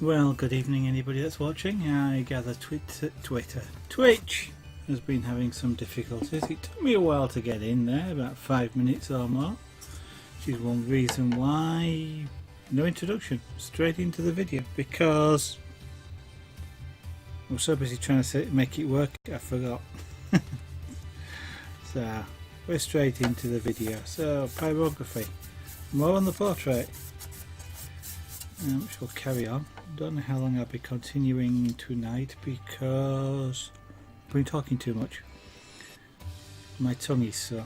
Well, good evening anybody that's watching. I gather Twitch has been having some difficulties. It took me a while to get in there, about 5 minutes or more, which is one reason why no introduction, straight into the video, because I was so busy trying to make it work I forgot. So we're straight into the video. So pyrography, more on the portrait, which will carry on. Don't know how long I'll be continuing tonight because I've been talking too much. My tongue is sore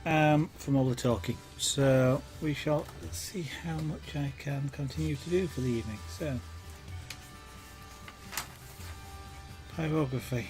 from all the talking. So we shall see how much I can continue to do for the evening. So pyrography.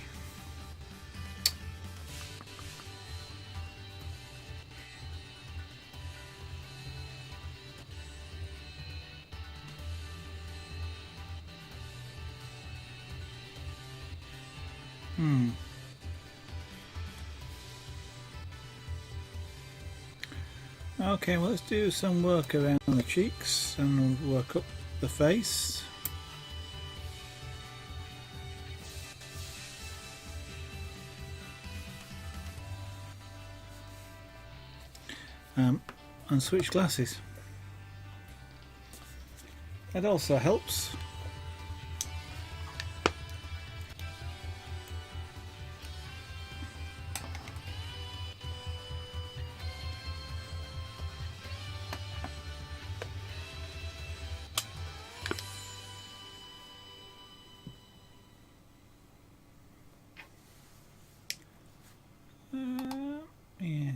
Okay, well, let's do some work around the cheeks and work up the face. And switch glasses. That also helps. Yeah.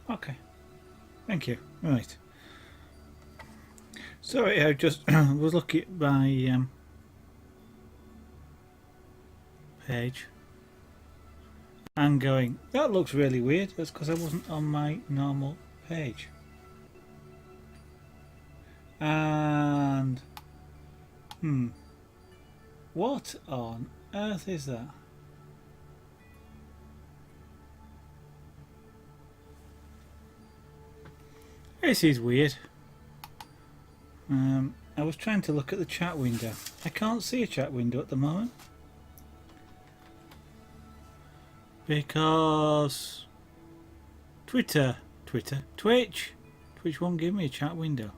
Okay. Thank you. Right. Sorry, I just was looking at my page and going, that looks really weird. That's because I wasn't on my normal page. And what on earth is that? This is weird. I was trying to look at the chat window. I can't see a chat window at the moment because Twitch won't give me a chat window,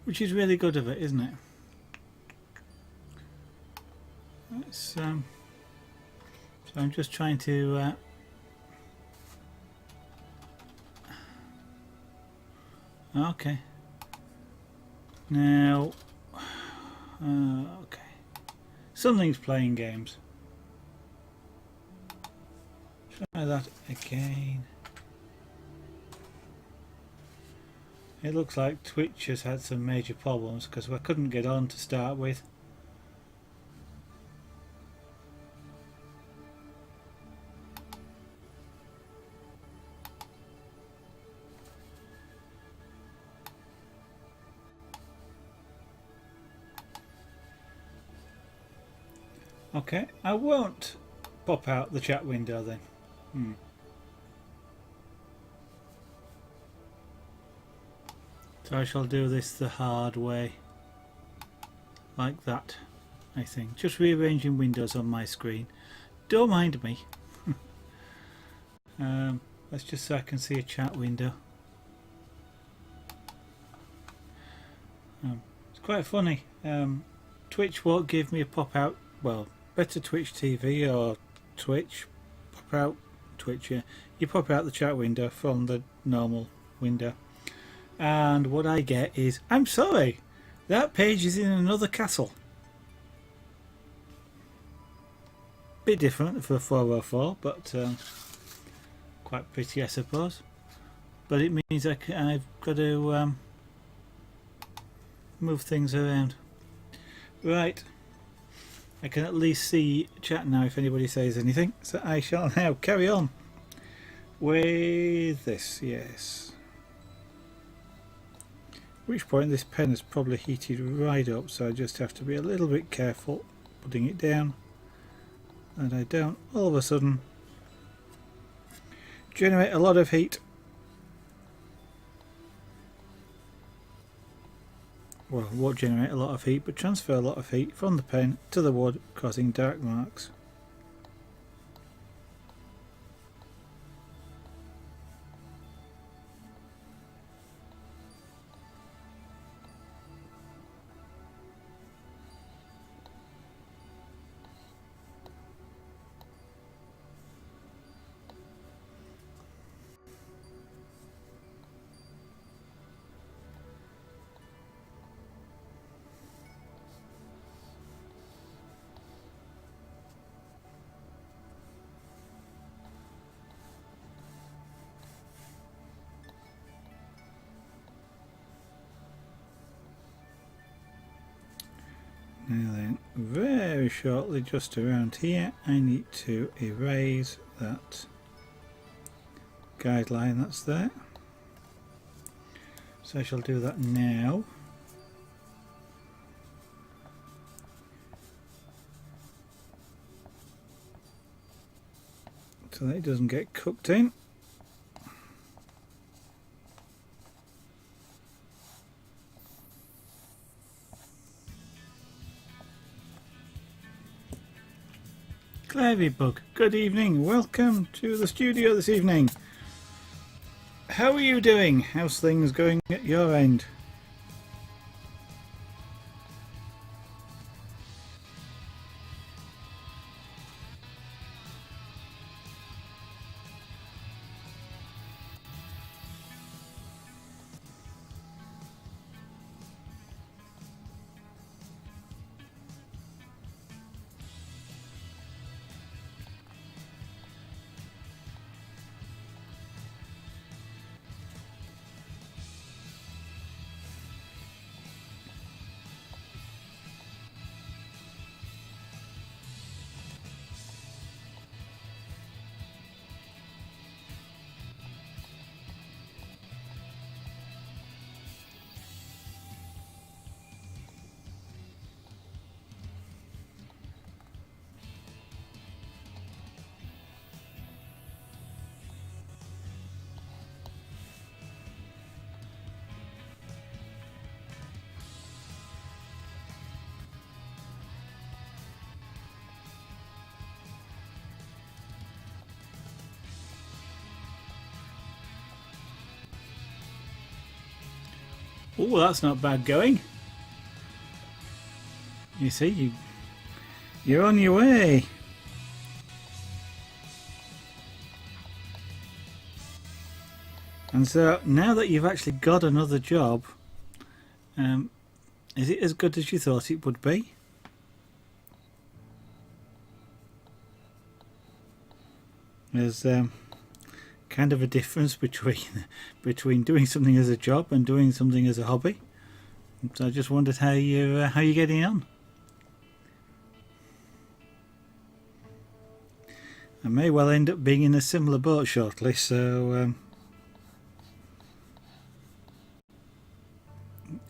which is really good of it, isn't it? So I'm just trying to okay. Now, okay. Something's playing games. Try that again. It looks like Twitch has had some major problems because I couldn't get on to start with. Okay, I won't pop out the chat window then. So I shall do this the hard way, like that, I think. Just rearranging windows on my screen. Don't mind me. Let's just so I can see a chat window. It's quite funny. Twitch won't give me a pop out. Well, better Twitch TV or Twitch. Pop out Twitch. Yeah, you pop out the chat window from the normal window. And what I get is, I'm sorry, that page is in another castle. Bit different for 404, but quite pretty, I suppose. But it means I've got to move things around. Right, I can at least see chat now if anybody says anything. So I shall now carry on with this, yes. At which point this pen has probably heated right up, so I just have to be a little bit careful putting it down and I don't all of a sudden generate a lot of heat. Well, won't generate a lot of heat, but transfer a lot of heat from the pen to the wood, causing dark marks. Now then, very shortly just around here I need to erase that guideline that's there. So I shall do that now. So that it doesn't get cooked in. Clavybug, good evening, welcome to the studio this evening. How are you doing? How's things going at your end? Oh, that's not bad going. You see, you're on your way. And so now that you've actually got another job, is it as good as you thought it would be? There's kind of a difference between doing something as a job and doing something as a hobby. So I just wondered how you're getting on. I may well end up being in a similar boat shortly, so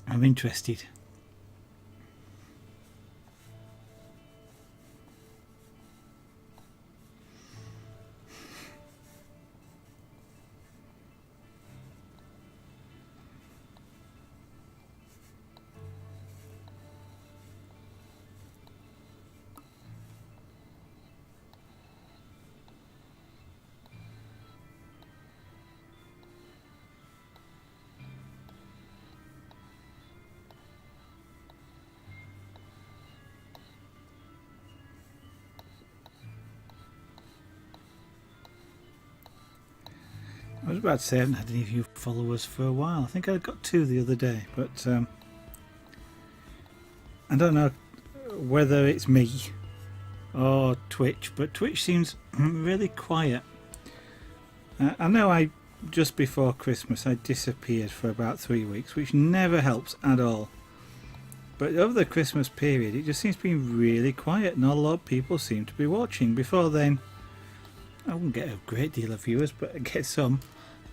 I'm interested. I was about to say I haven't had any of you followers for a while. I think I got 2 the other day, but I don't know whether it's me or Twitch, but Twitch seems really quiet. I know just before Christmas I disappeared for about 3 weeks, which never helps at all. But over the Christmas period it just seems to be really quiet. Not a lot of people seem to be watching. Before then I wouldn't get a great deal of viewers, but I get some.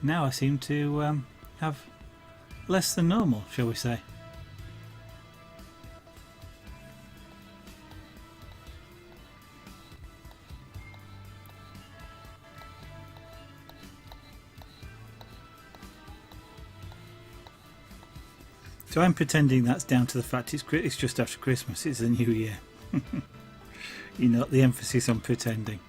Now I seem to have less than normal, shall we say. So I'm pretending that's down to the fact it's just after Christmas, it's the New Year. You know, the emphasis on pretending.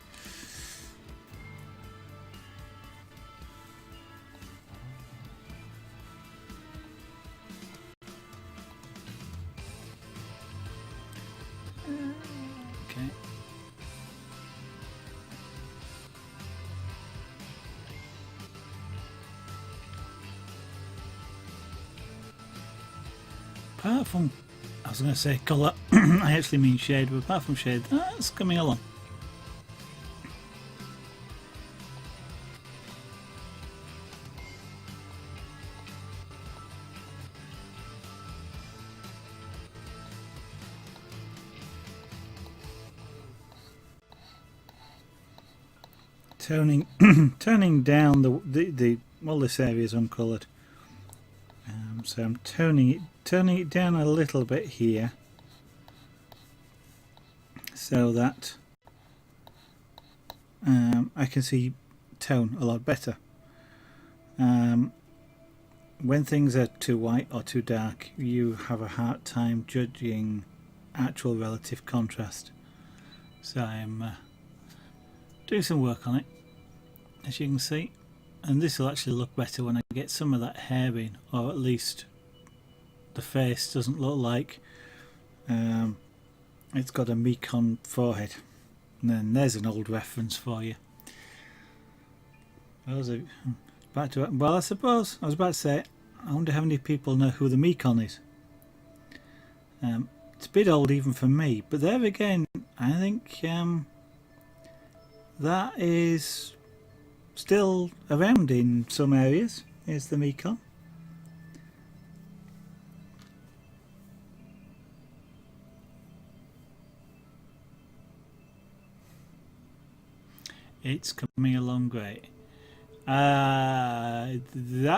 Okay. Apart from, I was going to say colour, I actually mean shade, but apart from shade, that's coming along. Turning down the well, this area is uncoloured, so I'm turning it down a little bit here, so that I can see tone a lot better. When things are too white or too dark, you have a hard time judging actual relative contrast. So I'm doing some work on it, as you can see, and this will actually look better when I get some of that hair in, or at least the face doesn't look like it's got a Mekon forehead. And then there's an old reference for you. Well, I suppose I was about to say, I wonder how many people know who the Mekon is. It's a bit old even for me, but there again, I think that is still around in some areas. Here's the Mekon. It's coming along great. That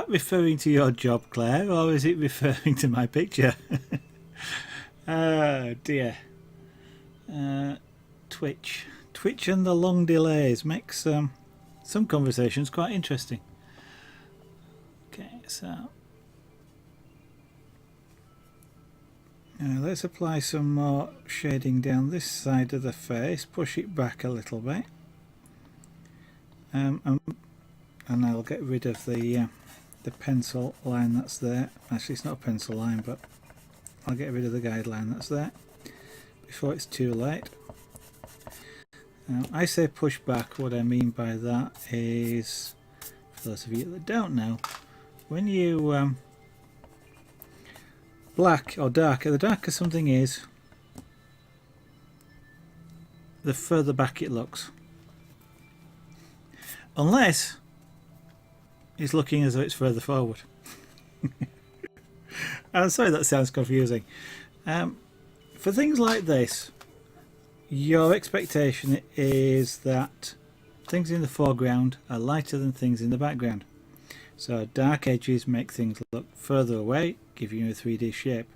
referring to your job, Claire, or is it referring to my picture? Oh dear. Twitch and the long delays makes some conversations quite interesting. Okay, so let's apply some more shading down this side of the face, push it back a little bit, and I'll get rid of the pencil line that's there. Actually, it's not a pencil line, but I'll get rid of the guideline that's there before it's too late. Now, I say push back. What I mean by that is, for those of you that don't know, when you black or darker, the darker something is, the further back it looks. Unless it's looking as though it's further forward. I'm sorry that sounds confusing. For things like this, your expectation is that things in the foreground are lighter than things in the background. So dark edges make things look further away, giving you a 3D shape.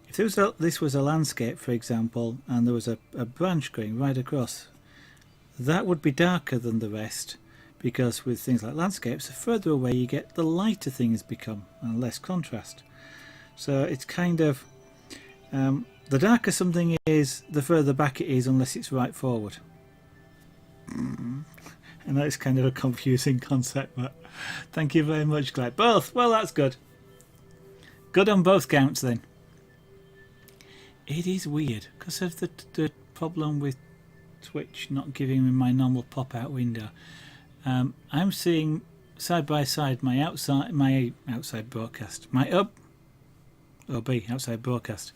If this was a landscape, for example, and there was a branch going right across, that would be darker than the rest, because with things like landscapes, the further away you get, the lighter things become and less contrast. So it's kind of the darker something is, the further back it is, unless it's right forward. I know it's kind of a confusing concept, but thank you very much, Claire. Both? Well, that's good. Good on both counts then. It is weird because of the problem with Twitch not giving me my normal pop-out window. I'm seeing side by side my outside broadcast, my OB outside broadcast.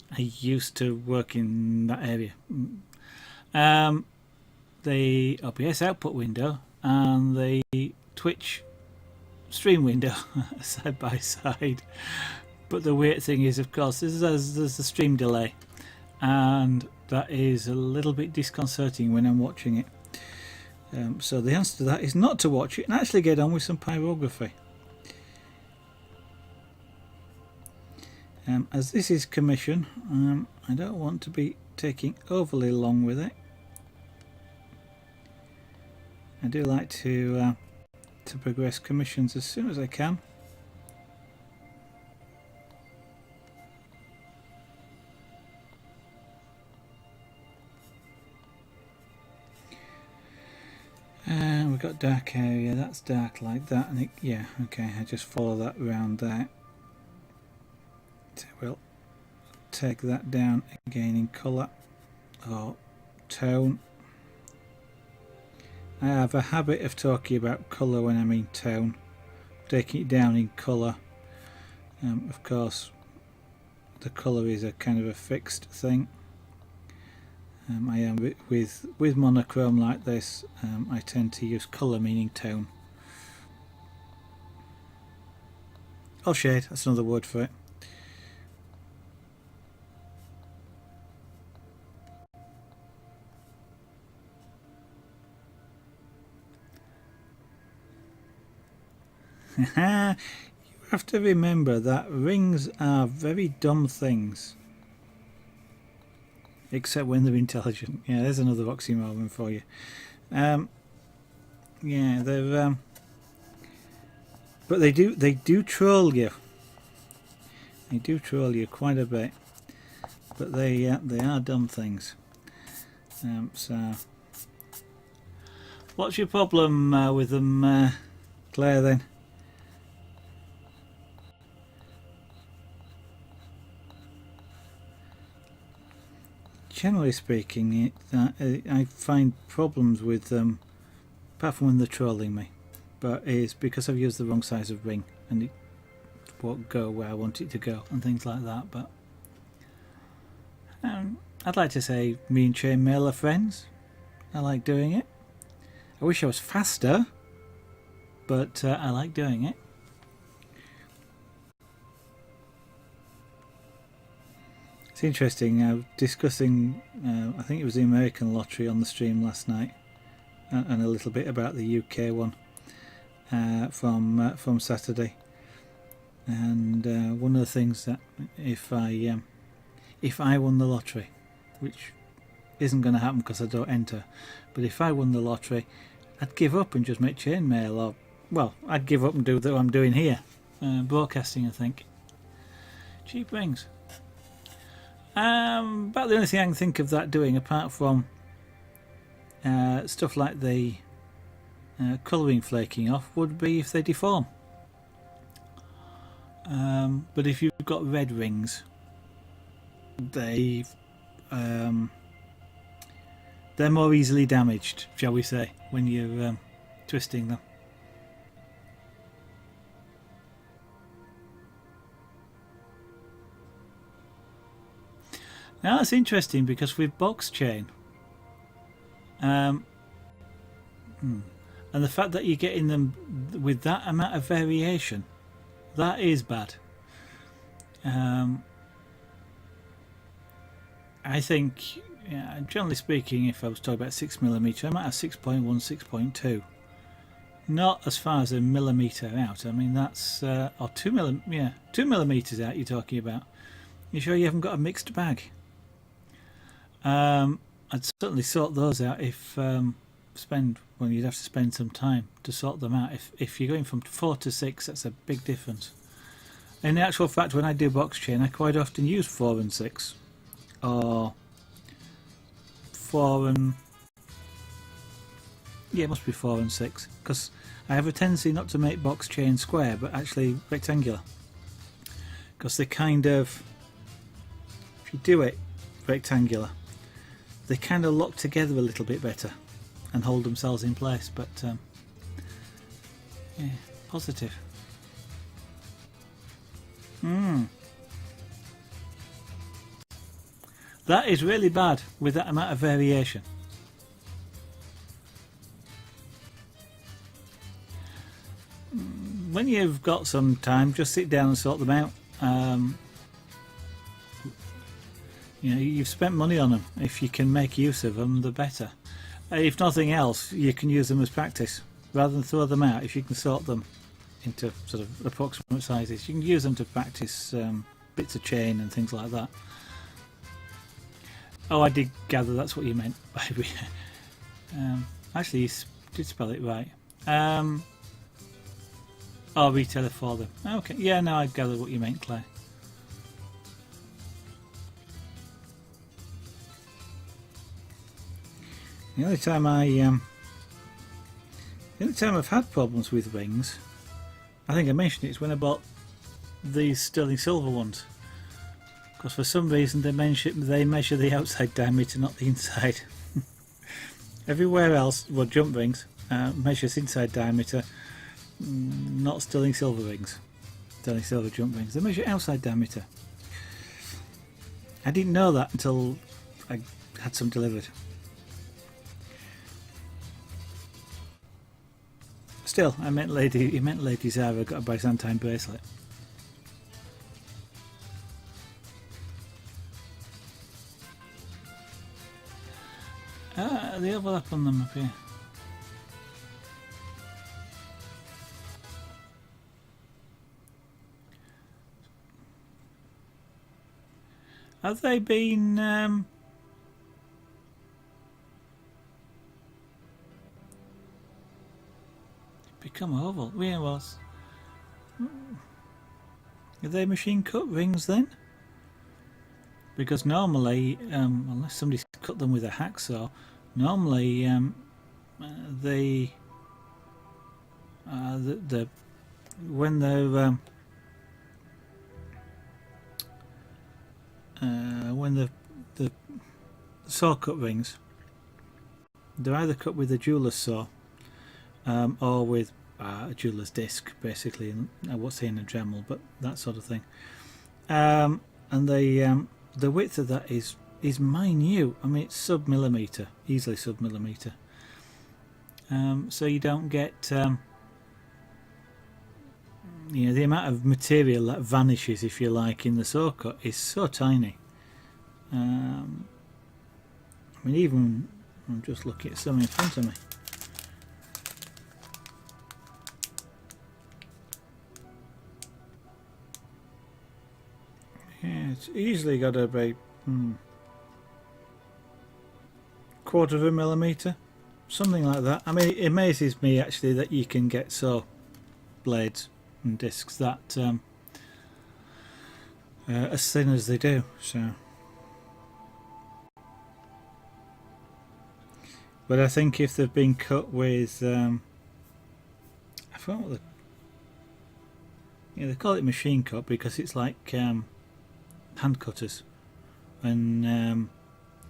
I used to work in that area. The OBS output window and the Twitch stream window side by side. But the weird thing is, of course, there's a stream delay, and that is a little bit disconcerting when I'm watching it. So the answer to that is not to watch it and actually get on with some pyrography. As this is commission, I don't want to be taking overly long with it. I do like to progress commissions as soon as I can. that dark area, that's dark like that, and it, yeah, okay, I just follow that around there. So we'll take that down again in colour or tone. I have a habit of talking about colour when I mean tone, taking it down in colour. Of course, the colour is a kind of a fixed thing. I am with monochrome like this. I tend to use colour meaning tone. Or shade, that's another word for it. You have to remember that rings are very dumb things. Except when they're intelligent. Yeah, there's another oxymoron for you. Yeah, they're but they do troll you. They do troll you quite a bit. But they are dumb things. So what's your problem with them, Claire, then? Generally speaking, I find problems with them, apart from when they're trolling me, but it's because I've used the wrong size of ring and it won't go where I want it to go and things like that. But I'd like to say me and chainmail are friends. I like doing it. I wish I was faster, but I like doing it. It's interesting, discussing, I think it was the American lottery on the stream last night, and a little bit about the UK one from Saturday. And one of the things that if I won the lottery, which isn't going to happen because I don't enter, but if I won the lottery, I'd give up and just make chainmail, or well, I'd give up and do what I'm doing here, broadcasting. I think cheap rings. About the only thing I can think of that doing, apart from stuff like the colouring flaking off, would be if they deform. But if you've got red rings, they're more easily damaged, shall we say, when you're twisting them. Now that's interesting, because with box chain, and the fact that you're getting them with that amount of variation, that is bad. I think, generally speaking, if I was talking about 6mm, I might have 6.1, 6.2. Not as far as a millimetre out. I mean, that's or 2mm out. You're talking about. You sure you haven't got a mixed bag? I'd certainly sort those out if you'd have to spend some time to sort them out. If you're going from 4 to 6, that's a big difference. In actual fact, when I do box chain, I quite often use 4 and 6, or 4 and it must be 4 and 6, because I have a tendency not to make box chain square, but actually rectangular, because they kind of, if you do it rectangular, they kind of lock together a little bit better and hold themselves in place. But yeah, positive. That is really bad with that amount of variation. When you've got some time, just sit down and sort them out. You've spent money on them. If you can make use of them, the better. If nothing else, you can use them as practice rather than throw them out. If you can sort them into sort of approximate sizes, you can use them to practice bits of chain and things like that. Oh, I did gather that's what you meant. Actually, you did spell it right. Retailer for them. Okay, yeah, no, I gathered what you meant, Claire. The only time I The only time I've had problems with rings, I think I mentioned it's when I bought these sterling silver ones, because for some reason they measure the outside diameter, not the inside. Everywhere else, well, jump rings measures inside diameter, not sterling silver rings. Sterling silver jump rings, they measure outside diameter. I didn't know that until I had some delivered. Still, he meant Lady Zara got a Byzantine bracelet. Ah, the overlap on them up here. Have they been become oval? Where was? Are they machine cut rings then? Because normally, unless somebody's cut them with a hacksaw, normally when the saw cut rings, they're either cut with a jeweler's saw or with a jeweler's disc, basically. I won't say in a Dremel, but that sort of thing. And the width of that is minute. I mean, it's sub-millimetre, easily sub-millimetre. So you don't get, you know, the amount of material that vanishes, if you like, in the saw cut is so tiny. I mean, even I'm just looking at some in front of me. Yeah, it's easily got about quarter of a millimetre, something like that. I mean, it amazes me actually that you can get saw blades and discs that as thin as they do. So, but I think if they've been cut with, I forgot what they call it machine cut, because it's like hand cutters, and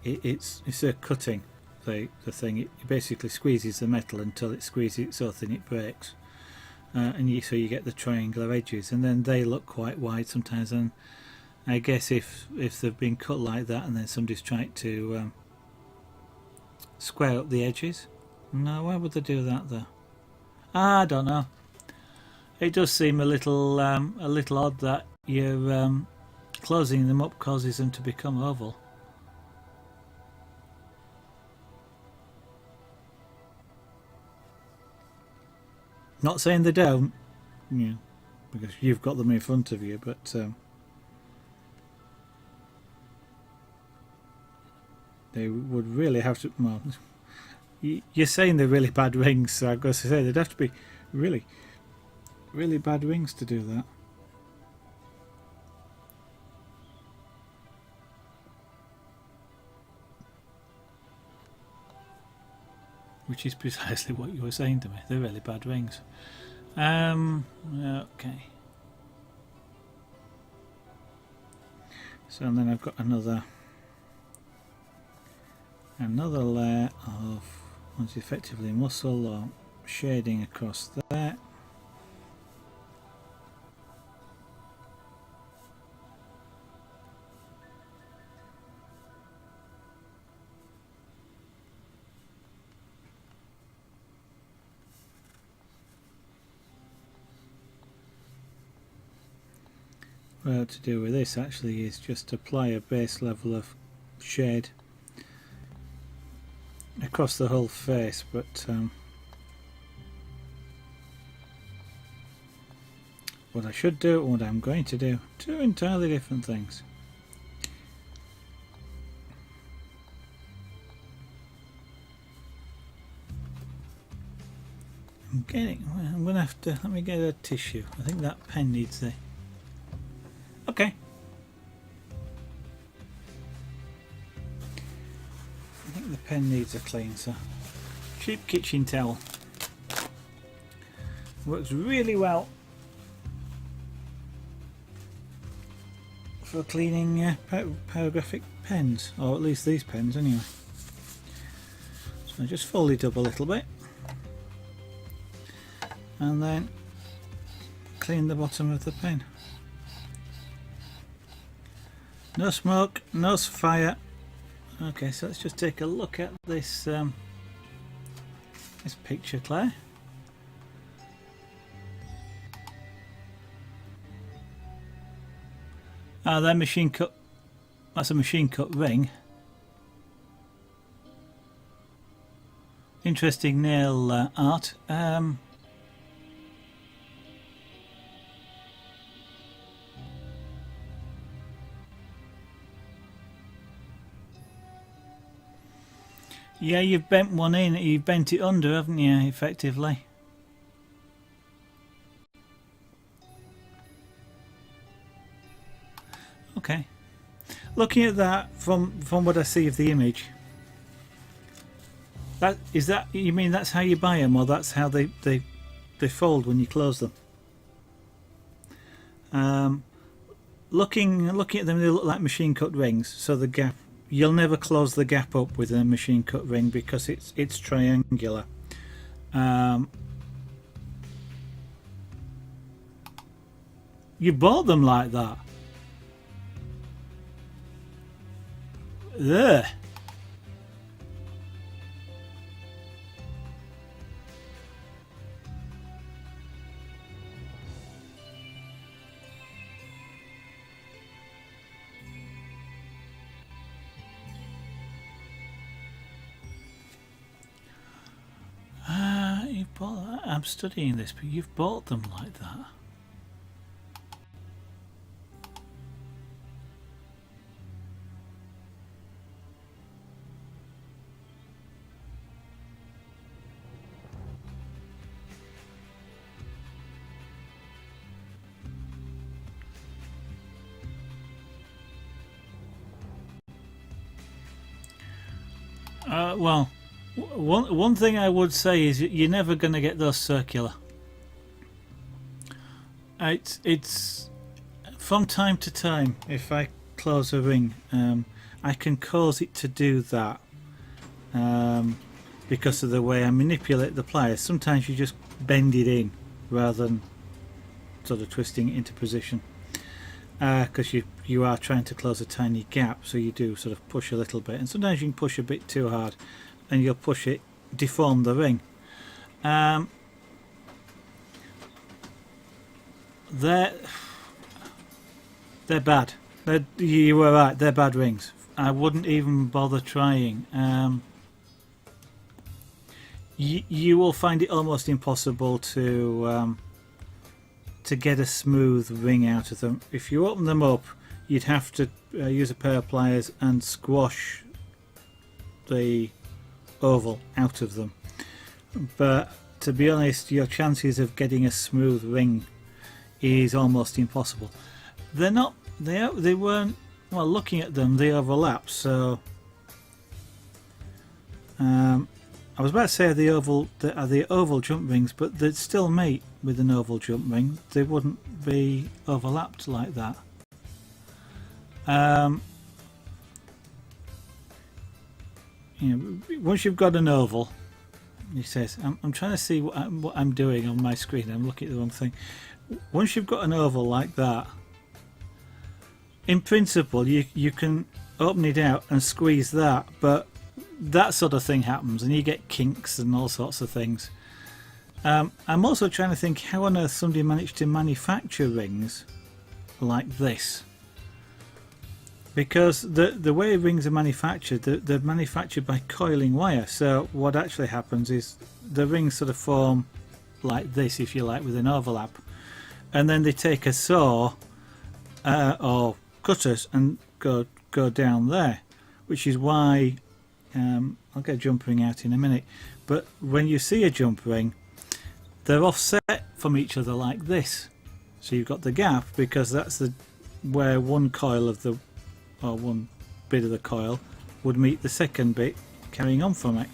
it's a cutting the thing. It basically squeezes the metal until it squeezes it so thin it breaks, and so you get the triangular edges, and then they look quite wide sometimes. And I guess if they've been cut like that and then somebody's tried to square up the edges, no, why would they do that though? I don't know. It does seem a little odd that you're closing them up causes them to become oval. Not saying they don't, you know, because you've got them in front of you, but they would really have to. Well, you're saying they're really bad rings, so I've got to say they'd have to be really, really bad rings to do that. Which is precisely what you were saying to me. They're really bad rings. Okay. So and then I've got another layer of what's effectively muscle or shading across there. What to do with this actually is just apply a base level of shade across the whole face, but what I should do and what I'm going to do, two entirely different things. I'm going to have to, let me get a tissue. I think that pen needs the. Okay. I think the pen needs a cleanser. Cheap kitchen towel. Works really well for cleaning pyrographic pens, or at least these pens anyway. So just fold it up a little bit and then clean the bottom of the pen. No smoke, no fire. Okay, so let's just take a look at this this picture, Claire. Ah, they're machine cut. That's a machine cut ring. Interesting nail art. Yeah, you've bent one in. You've bent it under, haven't you? Effectively. Okay. Looking at that from what I see of the image, that you mean that's how you buy them, or that's how they fold when you close them? Looking at them, they look like machine cut rings. So the gap, you'll never close the gap up with a machine cut ring because it's triangular. You bought them like that. Ugh. You've bought that. I'm studying this, but you've bought them like that. Well, one thing I would say is you're never going to get those circular. It's from time to time, if I close a ring, I can cause it to do that because of the way I manipulate the pliers. Sometimes you just bend it in rather than sort of twisting it into position, because you are trying to close a tiny gap, so you do sort of push a little bit, and sometimes you can push a bit too hard and you'll push it, deform the ring. They're bad. You were right, they're bad rings. I wouldn't even bother trying. You will find it almost impossible to get a smooth ring out of them. If you open them up, you'd have to use a pair of pliers and squash the oval out of them. But to be honest, your chances of getting a smooth ring is almost impossible. They're not. They weren't. Well, looking at them, they overlap. So I was about to say the oval jump rings, but they'd still mate with an oval jump ring. They wouldn't be overlapped like that. You know, once you've got an oval, he says, I'm trying to see what I'm doing on my screen. I'm looking at the wrong thing. Once you've got an oval like that, in principle, you can open it out and squeeze that, but that sort of thing happens and you get kinks and all sorts of things. I'm also trying to think how on earth somebody managed to manufacture rings like this, because the way rings are manufactured, they're manufactured by coiling wire. So what actually happens is the rings sort of form like this, if you like, with an overlap, and then they take a saw or cutters and go down there, which is why I'll get a jump ring out in a minute, but when you see a jump ring, they're offset from each other like this. So you've got the gap because that's where one coil of the, or one bit of the coil would meet the second bit carrying on from it.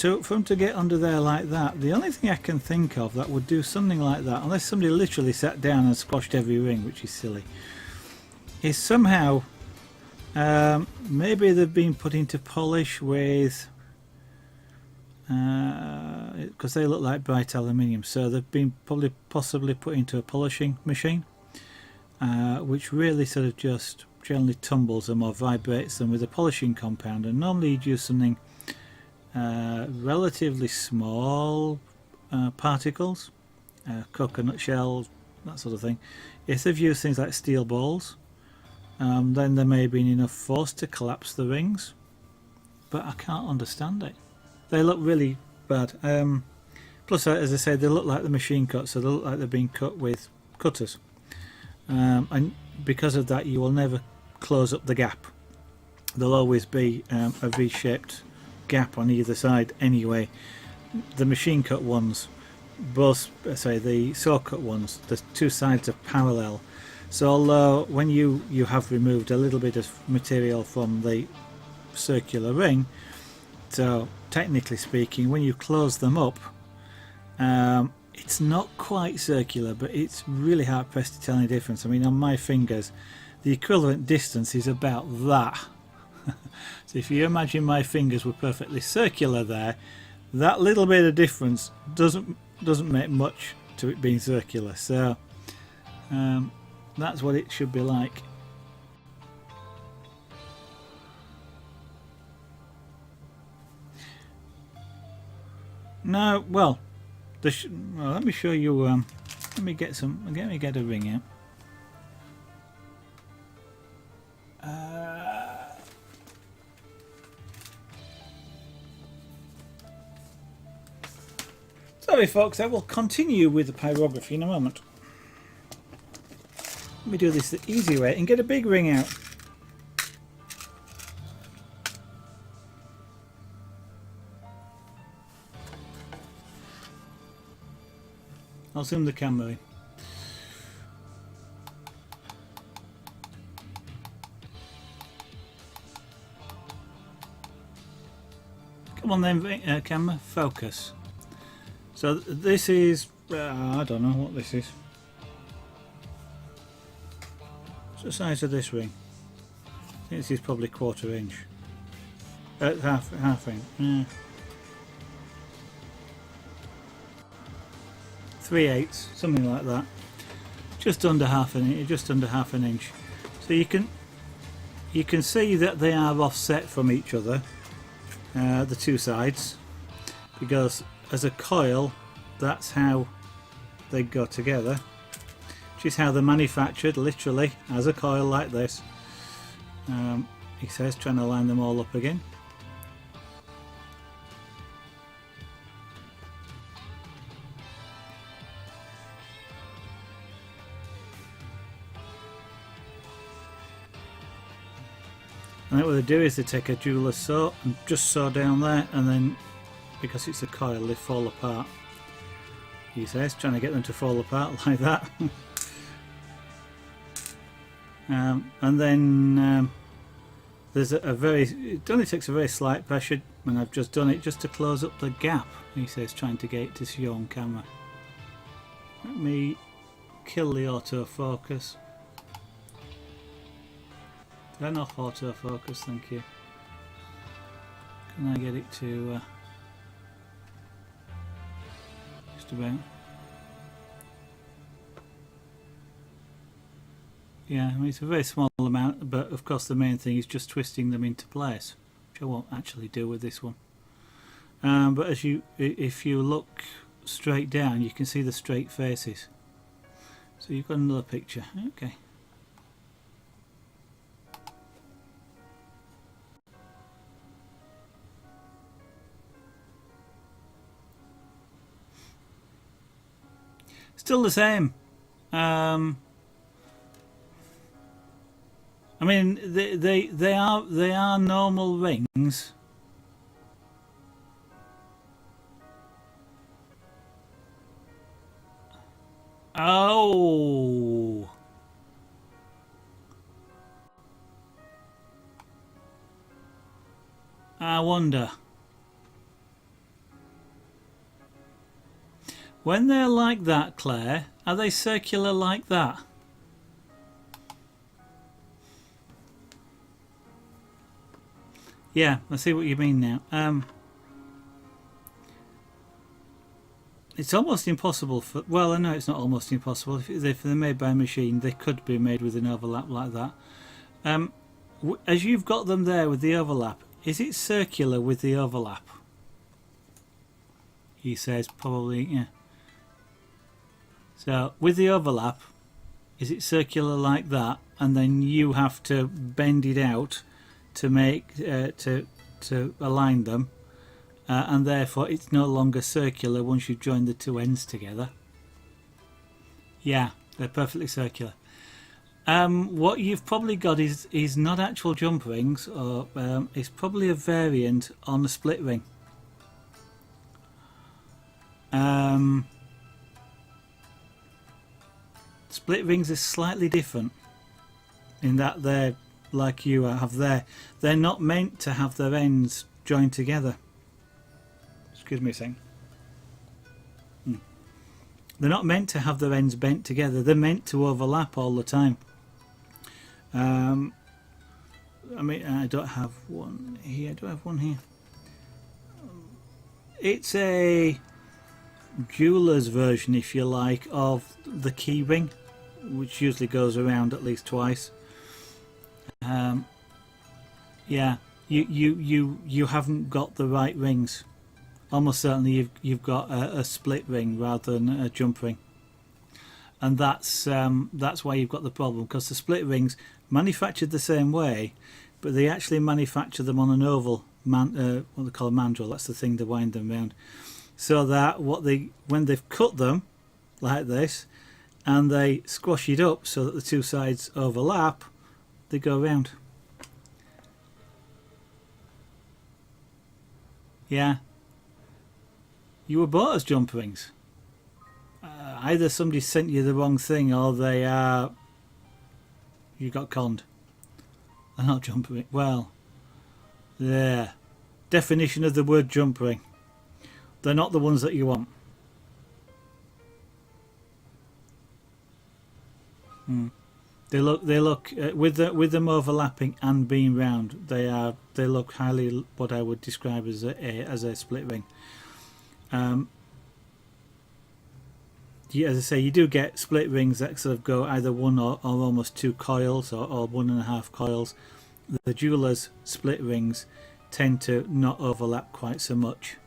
for them to get under there like that, the only thing I can think of that would do something like that, unless somebody literally sat down and squashed every ring, which is silly, is somehow maybe they've been put into polish with, because they look like bright aluminium, so they've been possibly put into a polishing machine, which really sort of just generally tumbles them or vibrates them with a polishing compound. And normally you'd use something relatively small particles, coconut shells, that sort of thing. If they've used things like steel balls, then there may have been enough force to collapse the rings, but I can't understand it. They look really bad. Plus, as I said, they look like the machine cut, so they look like they're being cut with cutters, and because of that you will never close up the gap. There'll always be a V-shaped gap on either side anyway. The machine cut ones, both, say the saw cut ones, the two sides are parallel, so although when you have removed a little bit of material from the circular ring, so technically speaking when you close them up, it's not quite circular, but it's really hard pressed to tell any difference. I mean, on my fingers the equivalent distance is about that. So if you imagine my fingers were perfectly circular there, that little bit of difference doesn't make much to it being circular. So that's what it should be like. No, well, let me show you. Let me get a ring out. Sorry folks, I will continue with the pyrography in a moment. Let me do this the easy way and get a big ring out. I'll zoom the camera in. Come on then, camera, focus. So this is, I don't know what this is. What's the size of this ring? I think this is probably 1/4 inch. Half inch. Yeah. 3/8, something like that. Just under half an inch. So you can see that they are offset from each other, the two sides, because as a coil that's how they go together, which is how they're manufactured, literally as a coil like this. He says, trying to line them all up again. And what they do is they take a jeweler's saw and just saw down there, and then because it's a coil they fall apart. He says, trying to get them to fall apart like that. And then there's it only takes a very slight pressure, and I've just done it just to close up the gap. He says, trying to get it to show on camera. Let me kill the autofocus. Turn off autofocus, thank you. Can I get it to just about? Yeah, I mean it's a very small amount, but of course the main thing is just twisting them into place, which I won't actually do with this one. But if you look straight down, you can see the straight faces. So you've got another picture. Okay. Still the same. I mean, they are normal rings. Oh. I wonder. When they're like that, Claire, are they circular like that? Yeah, I see what you mean now. It's almost impossible for... Well, I know it's not almost impossible. If they're made by a machine, they could be made with an overlap like that. As you've got them there with the overlap, is it circular with the overlap? He says probably, yeah. So with the overlap, is it circular like that, and then you have to bend it out to make to align them, and therefore it's no longer circular once you've joined the two ends together? Yeah, they're perfectly circular. What you've probably got is not actual jump rings, or it's probably a variant on a split ring. Split rings are slightly different in that they're like you have there. They're not meant to have their ends joined together. Excuse me a second. They're not meant to have their ends bent together. They're meant to overlap all the time. I mean, I don't have one here. Do I have one here? It's a jeweler's version, if you like, of the key ring, which usually goes around at least twice. Yeah, you haven't got the right rings. Almost certainly you've got a split ring rather than a jump ring, and that's why you've got the problem, because the split rings manufactured the same way, but they actually manufacture them on an oval what they call a mandrel. That's the thing to wind them around, so that when they've cut them like this and they squash it up so that the two sides overlap, they go round. Yeah, you were bought as jump rings. Either somebody sent you the wrong thing, or you got conned. They're not jump ring. Well, yeah. Definition of the word jump ring. They're not the ones that you want. They look with them overlapping and being round. They look highly what I would describe as a split ring. As I say, you do get split rings that sort of go either one or almost two coils, or 1.5 coils. The jeweler's split rings tend to not overlap quite so much.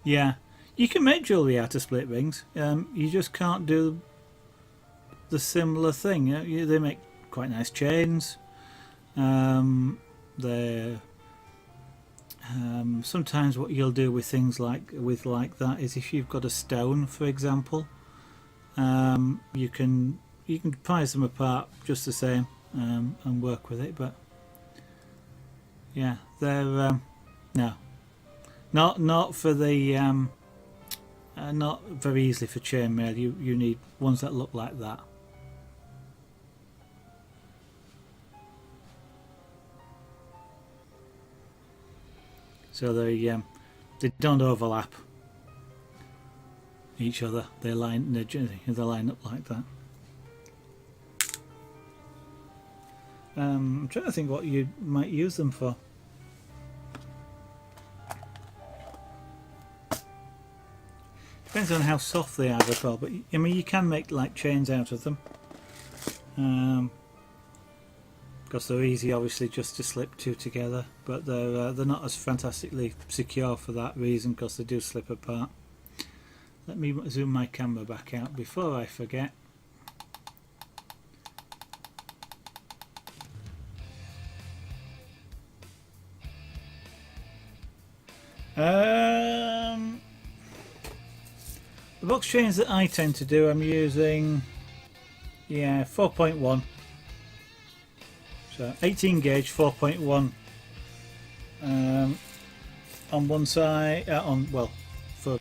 Yeah, you can make jewellery out of split rings. You just can't do the similar thing. They make quite nice chains. They're sometimes what you'll do with things like that is, if you've got a stone, for example, you can prize them apart just the same, and work with it. But yeah, they're no, not for the not very easily for chainmail. You need ones that look like that. So they don't overlap each other. They line up like that. I'm trying to think what you might use them for. Depends on how soft they are as well. But I mean, you can make like chains out of them. Because they're easy, obviously, just to slip two together, but they're not as fantastically secure for that reason, because they do slip apart. Let me zoom my camera back out before I forget. The box chains that I tend to do, I'm using 4.1. So 18 gauge 4.1 on one side, for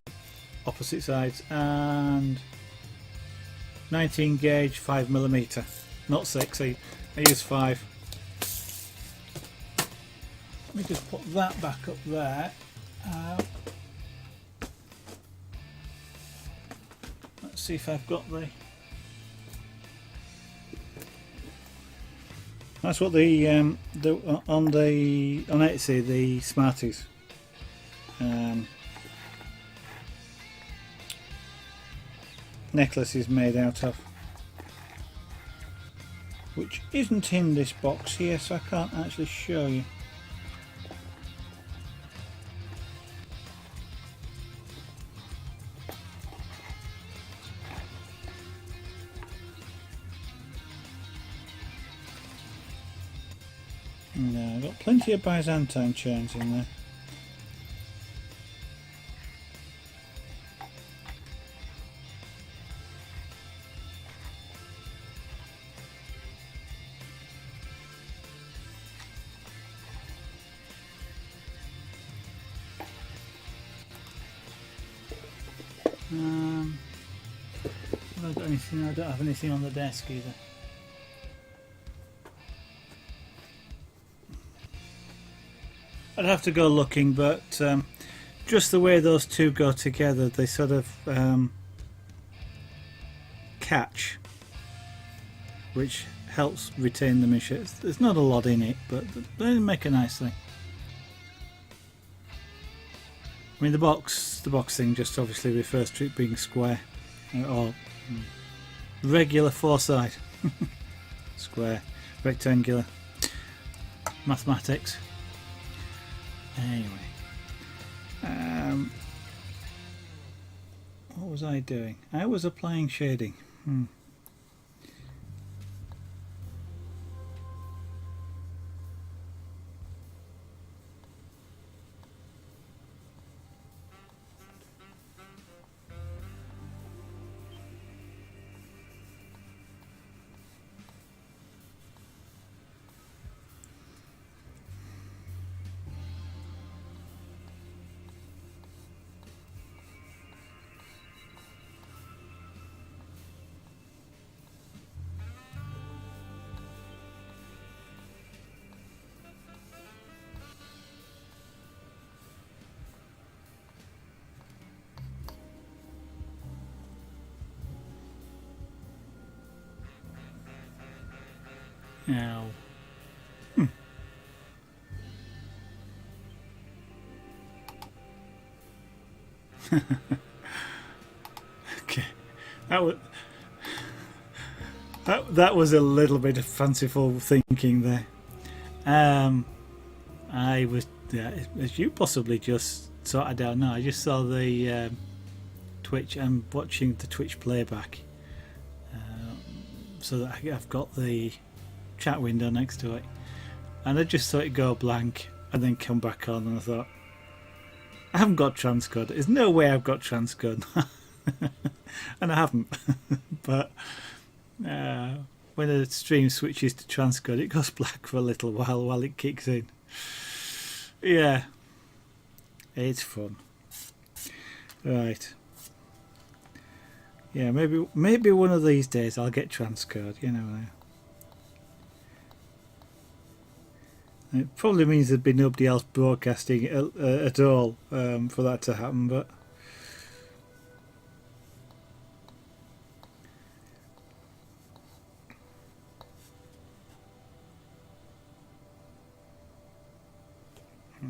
opposite sides, and 19 gauge 5mm, not 6. I use 5. Let me just put that back up there. Let's see if I've got the. That's what the on Etsy the Smarties necklace is made out of, which isn't in this box here, so I can't actually show you. No, I've got plenty of Byzantine chains in there. Have I got anything? I don't have anything on the desk either. I'd have to go looking, but just the way those two go together, they sort of catch, which helps retain the mesh. There's not a lot in it, but they make a nice thing. I mean, the box thing just obviously refers to it being square or regular four-side, square, rectangular, mathematics. Anyway, what was I doing? I was applying shading. Now, okay, that was a little bit of fanciful thinking there. I was, as you possibly just saw, I don't know. I just saw the Twitch. I'm watching the Twitch playback, so that I've got the chat window next to it, and I just saw it go blank and then come back on, and I thought, I haven't got transcode. There's no way I've got transcode. And I haven't. But when a stream switches to transcode, it goes black for a little while it kicks in. Yeah, it's fun. Right. Yeah, maybe one of these days I'll get transcode, you know. It probably means there'd be nobody else broadcasting at all for that to happen, but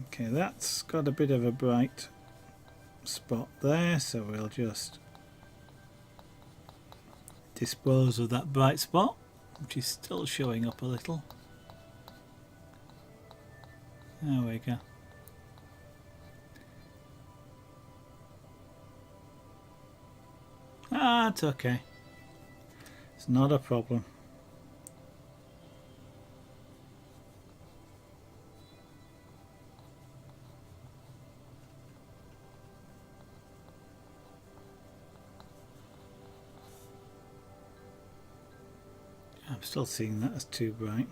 okay, that's got a bit of a bright spot there, so we'll just dispose of that bright spot, which is still showing up a little. There we go. Ah, it's okay. It's not a problem. I'm still seeing that as too bright.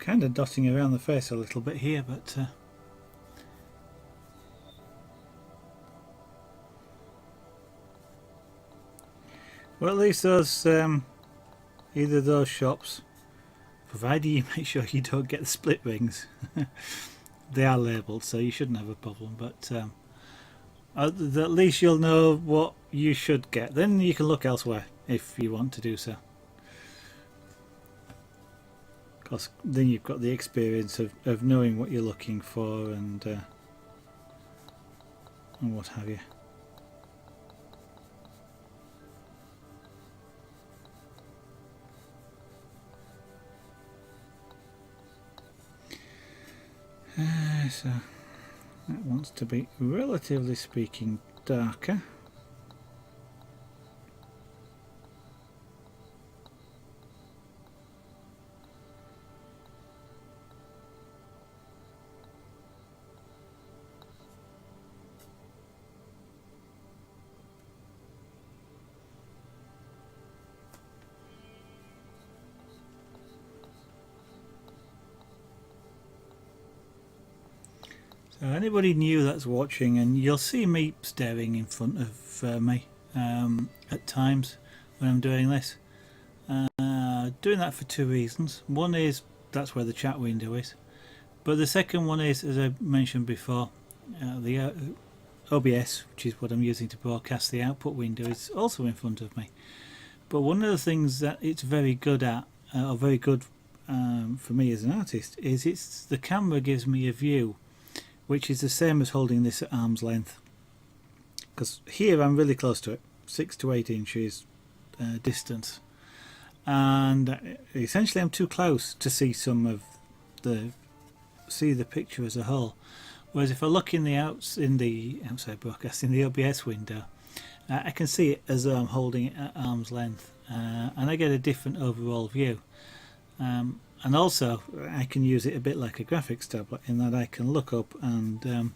kind of dotting around the face a little bit here, but well, at least those either those shops, provided you make sure you don't get the split rings, they are labelled, so you shouldn't have a problem. But at least you'll know what you should get. Then you can look elsewhere if you want to do so. Because then you've got the experience of knowing what you're looking for and what have you. So that wants to be, relatively speaking, darker. So anybody new that's watching, and you'll see me staring in front of me at times when I'm doing this. Doing that for two reasons. One is that's where the chat window is, but the second one is, as I mentioned before, the OBS, which is what I'm using to broadcast the output window, is also in front of me. But one of the things that it's very good at, or very good for me as an artist, is the camera gives me a view which is the same as holding this at arm's length, because here I'm really close to it, 6 to 8 inches distance, and essentially I'm too close to see some of the picture as a whole. Whereas if I look in the outside broadcast in the OBS window, I can see it as though I'm holding it at arm's length, and I get a different overall view. And also I can use it a bit like a graphics tablet, in that I can look up and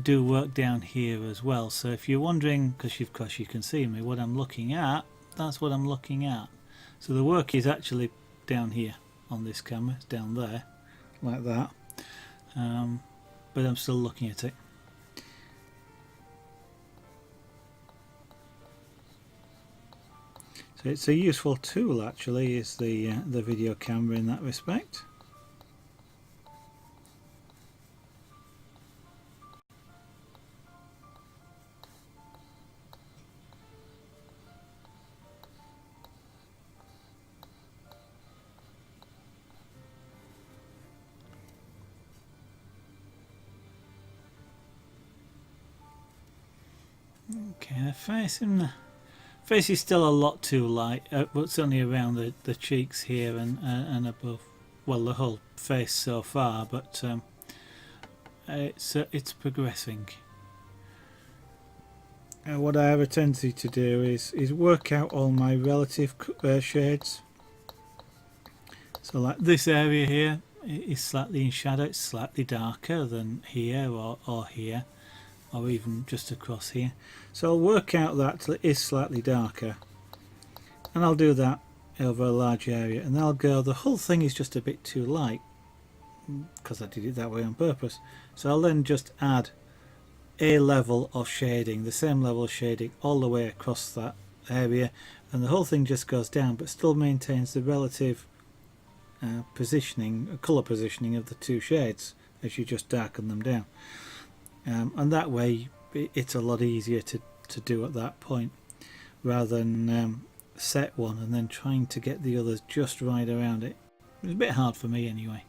do work down here as well. So if you're wondering, because of course you can see me, what I'm looking at, that's what I'm looking at. So the work is actually down here on this camera, it's down there like that, but I'm still looking at it. So it's a useful tool, actually, is the video camera in that respect. Okay, the face is still a lot too light, but certainly around the cheeks here and above. Well, the whole face so far, but it's progressing. What I have a tendency to do is work out all my relative shades. So like this area here is slightly in shadow, it's slightly darker than here or here, or even just across here. So I'll work out that till it is slightly darker, and I'll do that over a large area, and then I'll go, the whole thing is just a bit too light, because I did it that way on purpose. So I'll then just add a level of shading, the same level of shading all the way across that area, and the whole thing just goes down but still maintains the relative colour positioning of the two shades as you just darken them down. And that way it's a lot easier to do at that point, rather than set one and then trying to get the others just right around it. It's a bit hard for me anyway.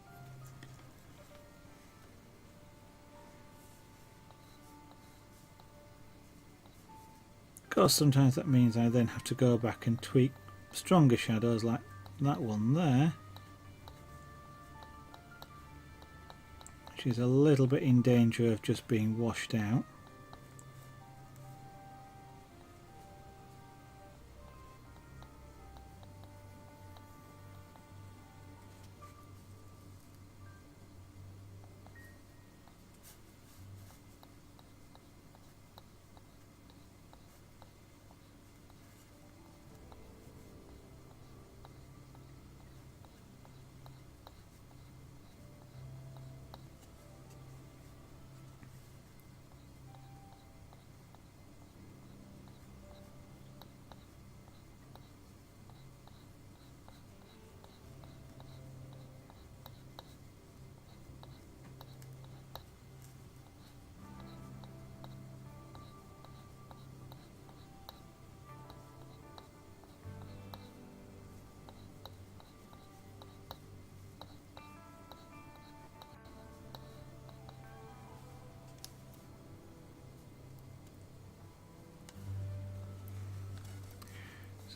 Of course, sometimes that means I then have to go back and tweak stronger shadows, like that one there, which is a little bit in danger of just being washed out.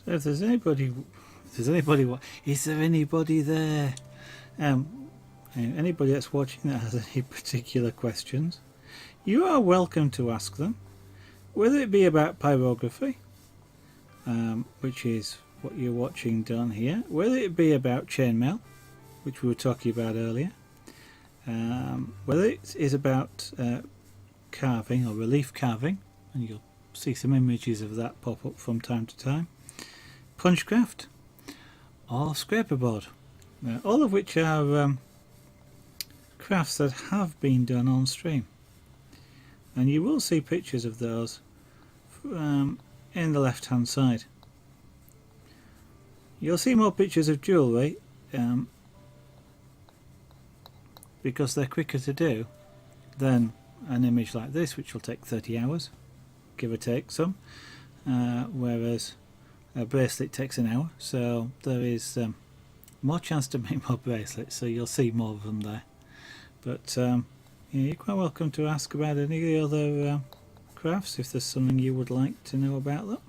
So if there's anybody, is there anybody there? Anybody that's watching that has any particular questions, you are welcome to ask them, whether it be about pyrography, which is what you're watching done here, whether it be about chainmail, which we were talking about earlier, whether it is about carving or relief carving, and you'll see some images of that pop up from time to time, punchcraft, or scraperboard, all of which are crafts that have been done on stream, and you will see pictures of those in the left hand side. You'll see more pictures of jewellery because they're quicker to do than an image like this, which will take 30 hours, give or take some, whereas a bracelet takes an hour, so there is more chance to make more bracelets, so you'll see more of them there. But yeah, you're quite welcome to ask about any of the other crafts if there's something you would like to know about them.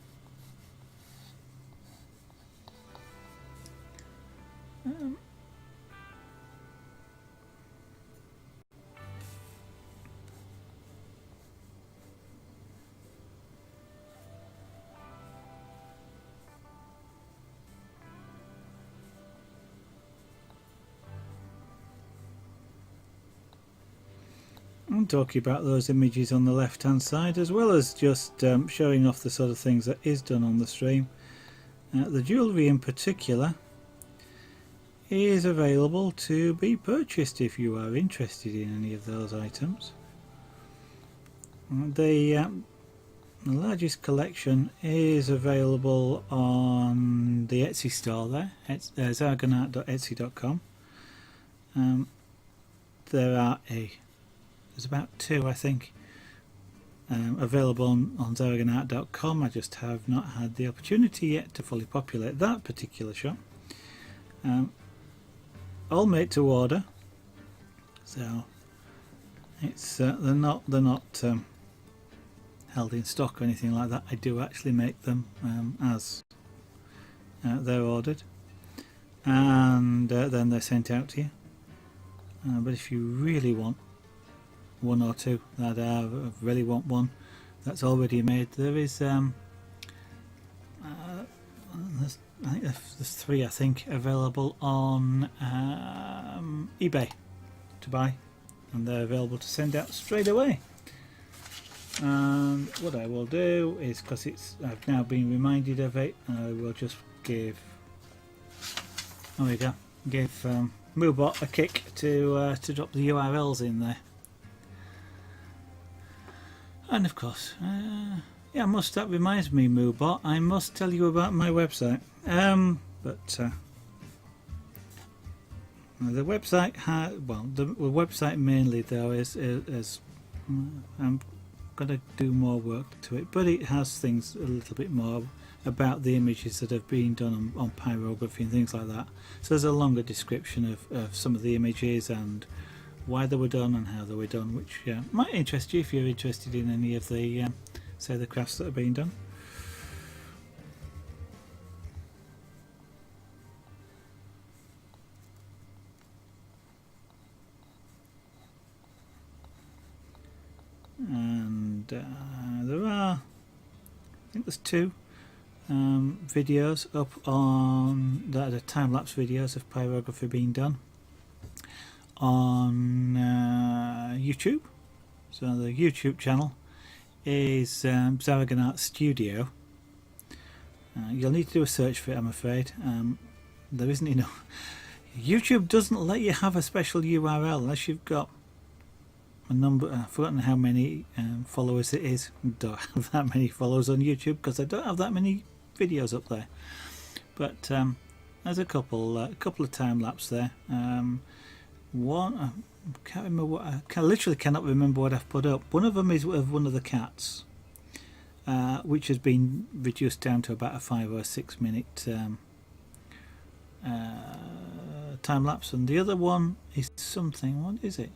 I'm talking about those images on the left hand side, as well as just showing off the sort of things that is done on the stream. The jewellery in particular is available to be purchased if you are interested in any of those items. The largest collection is available on the Etsy store there, zargonart.etsy.com. There's about 2, I think, available on zargonart.com. I just have not had the opportunity yet to fully populate that particular shop. All made to order, so it's they're not held in stock or anything like that. I do actually make them as they're ordered, and then they're sent out to you. But if you really want one or two that really want one that's already made, there is I think there's 3, I think, available on eBay to buy, and they're available to send out straight away. And what I will do is, because I've now been reminded of it, I will just give Moobot a kick to drop the URLs in there. And of course, yeah, that reminds me, Moobot, I must tell you about my website. The website the website mainly though is I'm gonna do more work to it, but it has things a little bit more about the images that have been done on pyrography and things like that. So there's a longer description of some of the images and why they were done and how they were done, which might interest you if you're interested in any of the say the crafts that are being done. And there are, I think there's 2 videos up on that are time-lapse videos of pyrography being done on YouTube. So the YouTube channel is Zargonart Studio. You'll need to do a search for it, I'm afraid. There isn't enough. YouTube doesn't let you have a special URL unless you've got a number. I've forgotten how many followers it is. I don't have that many followers on YouTube because I don't have that many videos up there. But there's a couple of time lapse there. One, I can't remember what. I literally cannot remember what I've put up. One of them is of one of the cats, which has been reduced down to about a 5 or 6 minute time lapse, and the other one is something. What is it?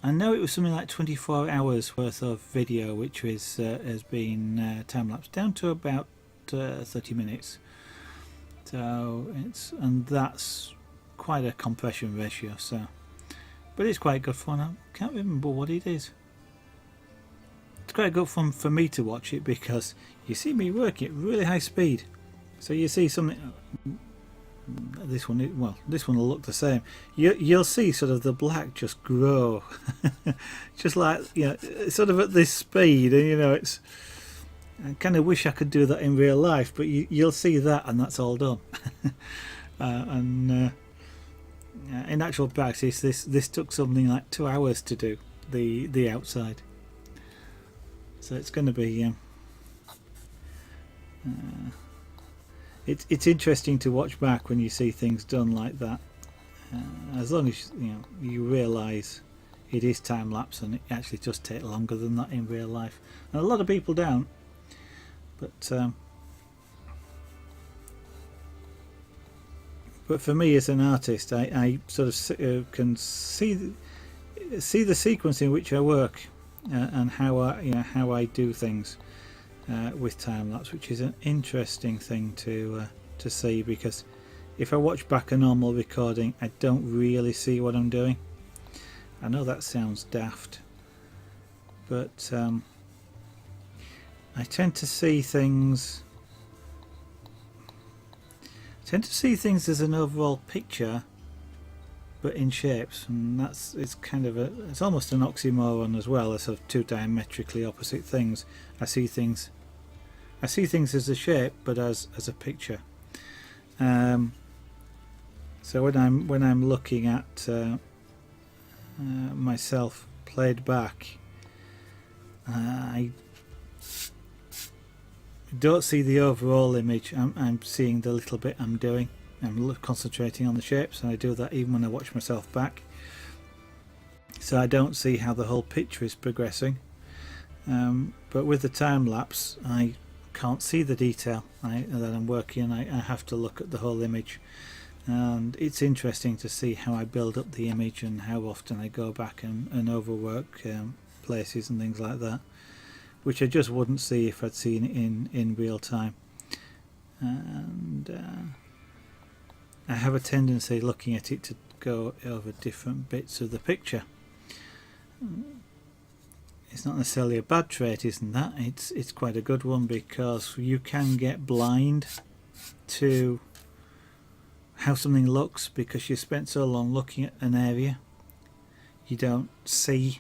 I know it was something like 24 hours worth of video, which has been time lapsed down to about 30 minutes. So that's quite a compression ratio. So, but it's quite good fun. I can't remember what it is. It's quite good fun for me to watch it because you see me work at really high speed. So you see something. This one will look the same. You'll see sort of the black just grow, just like, you know, sort of at this speed, and you know, it's. I kind of wish I could do that in real life, but you'll see that, and that's all done. In actual practice, this took something like 2 hours to do the outside. So it's going to be. It's interesting to watch back when you see things done like that, as long as you realise it is time lapse and it actually does take longer than that in real life. And a lot of people don't, but for me as an artist, I sort of can see the sequence in which I work and how I do things. With time lapse, which is an interesting thing to see, because if I watch back a normal recording, I don't really see what I'm doing. I know that sounds daft, but I tend to see things. As an overall picture, but in shapes, and it's almost an oxymoron as well. As sort of two diametrically opposite things. I see things as a shape, but as a picture. So when I'm looking at myself played back, I don't see the overall image. I'm seeing the little bit I'm doing. I'm concentrating on the shapes, and I do that even when I watch myself back. So I don't see how the whole picture is progressing. But with the time lapse, I can't see the detail that I'm working. I have to look at the whole image, and it's interesting to see how I build up the image and how often I go back and overwork places and things like that, which I just wouldn't see if I'd seen it in real time. And I have a tendency looking at it to go over different bits of the picture. It's not necessarily a bad trait, isn't that? It's quite a good one, because you can get blind to how something looks because you spent so long looking at an area. You don't see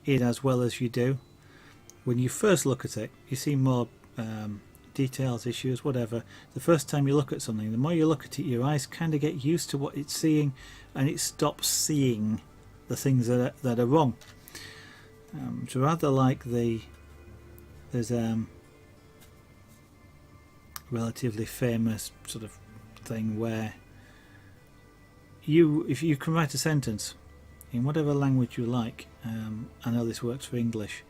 it as well as you do when you first look at it. You see more details, issues, whatever. The first time you look at something, the more you look at it, your eyes kind of get used to what it's seeing, and it stops seeing the things that are wrong. So rather like there's a relatively famous sort of thing where if you can write a sentence in whatever language you like, I know this works for English,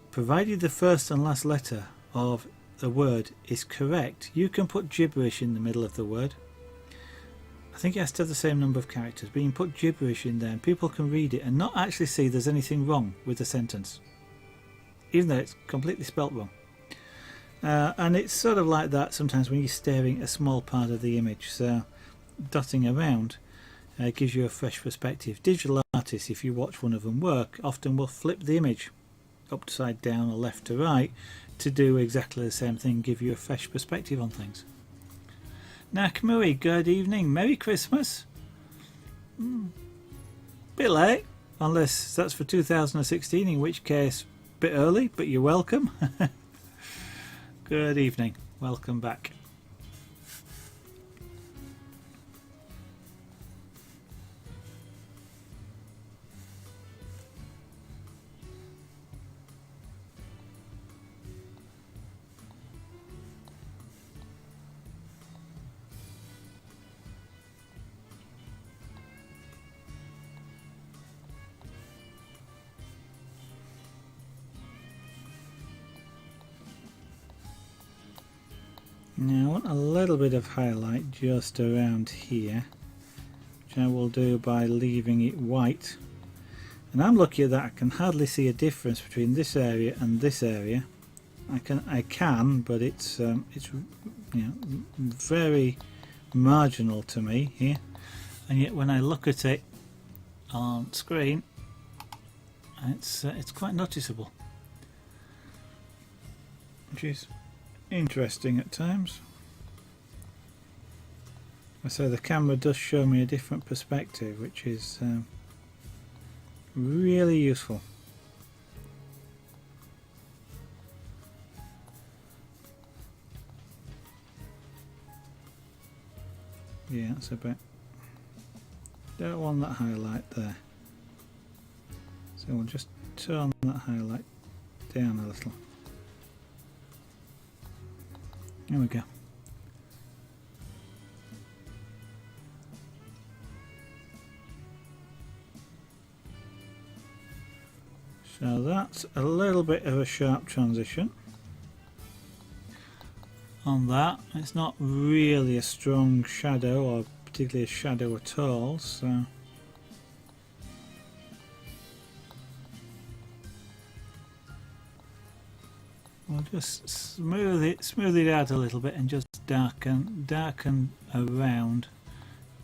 provided the first and last letter of the word is correct, you can put gibberish in the middle of the word. I think it has to have the same number of characters, but you can put gibberish in there and people can read it and not actually see there's anything wrong with the sentence, even though it's completely spelt wrong. And it's sort of like that sometimes when you're staring at a small part of the image. So dotting around gives you a fresh perspective. Digital artists, if you watch one of them work, often will flip the image upside down or left to right to do exactly the same thing, give you a fresh perspective on things. Nakamuri, good evening, Merry Christmas. Bit late, unless that's for 2016, in which case bit early, but you're welcome. Good evening, welcome back. Now I want a little bit of highlight just around here, which I will do by leaving it white. And I'm lucky that I can hardly see a difference between this area and this area. I can, but it's you know, very marginal to me here, and yet when I look at it on screen, it's quite noticeable, which is interesting at times. So the camera does show me a different perspective, which is really useful. Yeah, that's a bit. Don't want that highlight there. So we'll just turn that highlight down a little. There we go. So that's a little bit of a sharp transition on that. It's not really a strong shadow, or particularly a shadow at all, so we'll just smooth it out a little bit and just darken around,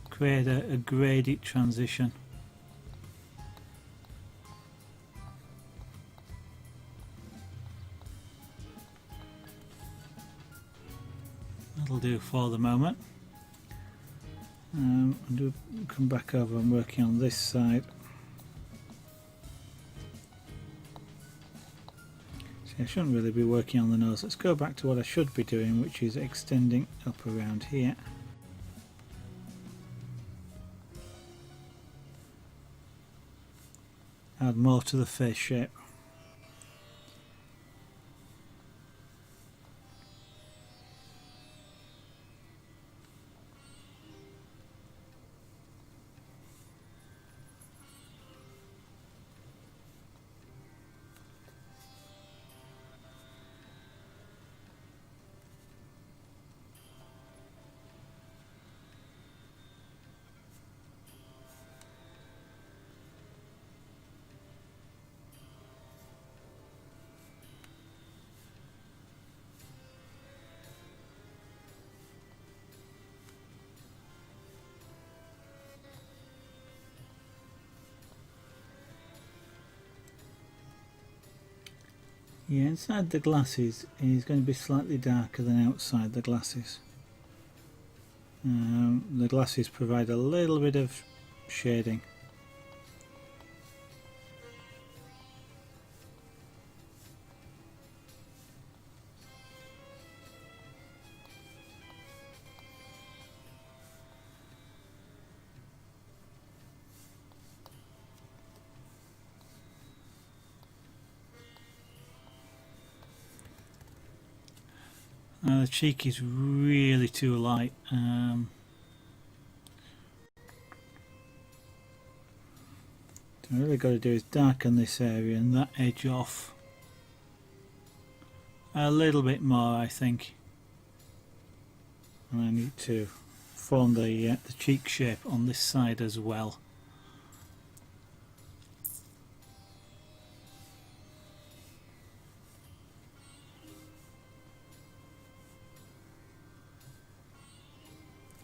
create a graded transition. That'll do for the moment. I'll come back over and working on this side. See, I shouldn't really be working on the nose. Let's go back to what I should be doing, which is extending up around here. Add more to the face shape. Yeah, inside the glasses is going to be slightly darker than outside the glasses. The glasses provide a little bit of shading. The cheek is really too light. What I really got to do is darken this area and that edge off a little bit more, I think. And I need to form the cheek shape on this side as well.